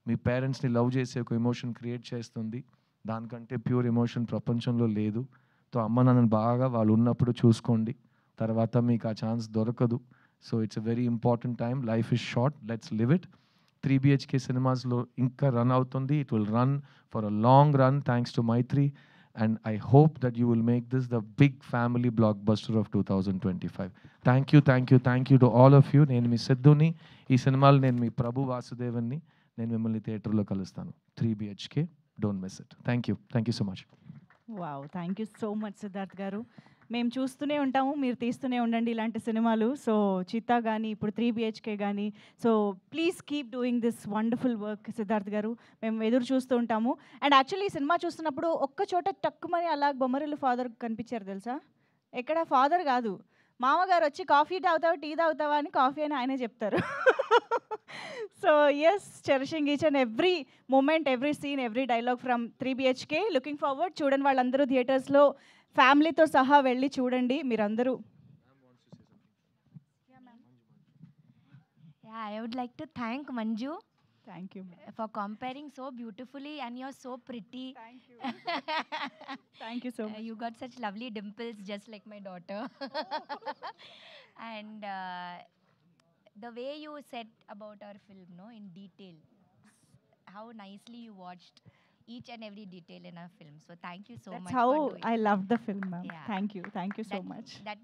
మీ పేరెంట్స్ని లవ్ చేసే ఒక ఎమోషన్ క్రియేట్ చేస్తుంది. దానికంటే ప్యూర్ ఎమోషన్ ప్రపంచంలో లేదు. సో అమ్మ నాన్నని బాగా వాళ్ళు ఉన్నప్పుడు చూసుకోండి, తర్వాత మీకు ఆ ఛాన్స్ దొరకదు. So it's a very important time. Life is short, let's live it. 3BHK సినిమాస్లో ఇంకా రన్ అవుతుంది. It will run for a long run thanks to Mythri. And I hope that you will make this the big family blockbuster of 2025. Thank you to all of you. నేను మీ సిద్ధుని, ఈ సినిమాలో నేను మీ ప్రభు వాసుదేవన్ని. నేను మిమ్మల్ని థియేటర్లో కలుస్తాను. 3BHK, don't miss it. Thank you so much. Wow, thank you so much Siddharth గారు. మేము చూస్తూనే ఉంటాము, మీరు తీస్తూనే ఉండండి ఇలాంటి సినిమాలు. సో చిత్తా కానీ ఇప్పుడు 3BHK కానీ, so please keep doing this wonderful work Siddharth గారు. మేము ఎదురు చూస్తూ ఉంటాము. అండ్ యాక్చువల్లీ ఈ సినిమా చూస్తున్నప్పుడు ఒక్క చోట టక్కుమని అలా బొమ్మరిల్లు ఫాదర్ కనిపించారు తెలుసా. ఎక్కడ ఫాదర్ కాదు, మామగారు వచ్చి కాఫీ తాగుతావా టీ తాగుతావా అని కాఫీ అని ఆయనే చెప్తారు. So yes, cherishing each and every moment, every scene, every dialogue from 3BHK. Looking forward. చూడండి వాళ్ళందరూ థియేటర్స్లో ఫ్యామిలీతో సహా వెళ్ళి చూడండి మీరందరూ. Yeah, I would like to thank Manju. Thank you. For comparing so beautifully, and you're so pretty. Thank you. Thank you so much. You got such lovely dimples, just like my daughter. And the way you said about our film, no, in detail, how nicely you watched each and every detail in our film. So thank you so That's much. how for doing I love the film, ma'am. Yeah. Thank you so much. That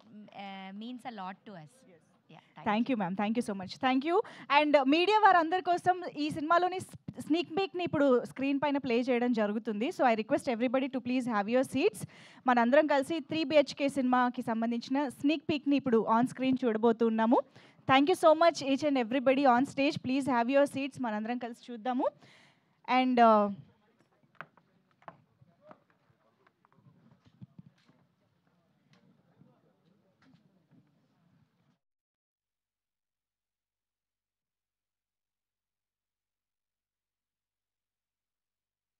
means a lot to us. Yes. Yeah. Thank you ma'am, thank you so much. Thank you. And media వారందరి కోసం ఈ సినిమాలోని స్నీక్ పీక్ని ఇప్పుడు స్క్రీన్ పైన ప్లే చేయడం జరుగుతుంది. So I request everybody to please have your seats. మనందరం కలిసి 3BHK సినిమాకి సంబంధించిన స్నీక్ పీక్ని ఇప్పుడు ఆన్ స్క్రీన్ చూడబోతున్నాము. Thank you so much each and everybody on stage. Please have your seats. మనందరం కలిసి చూద్దాము. అండ్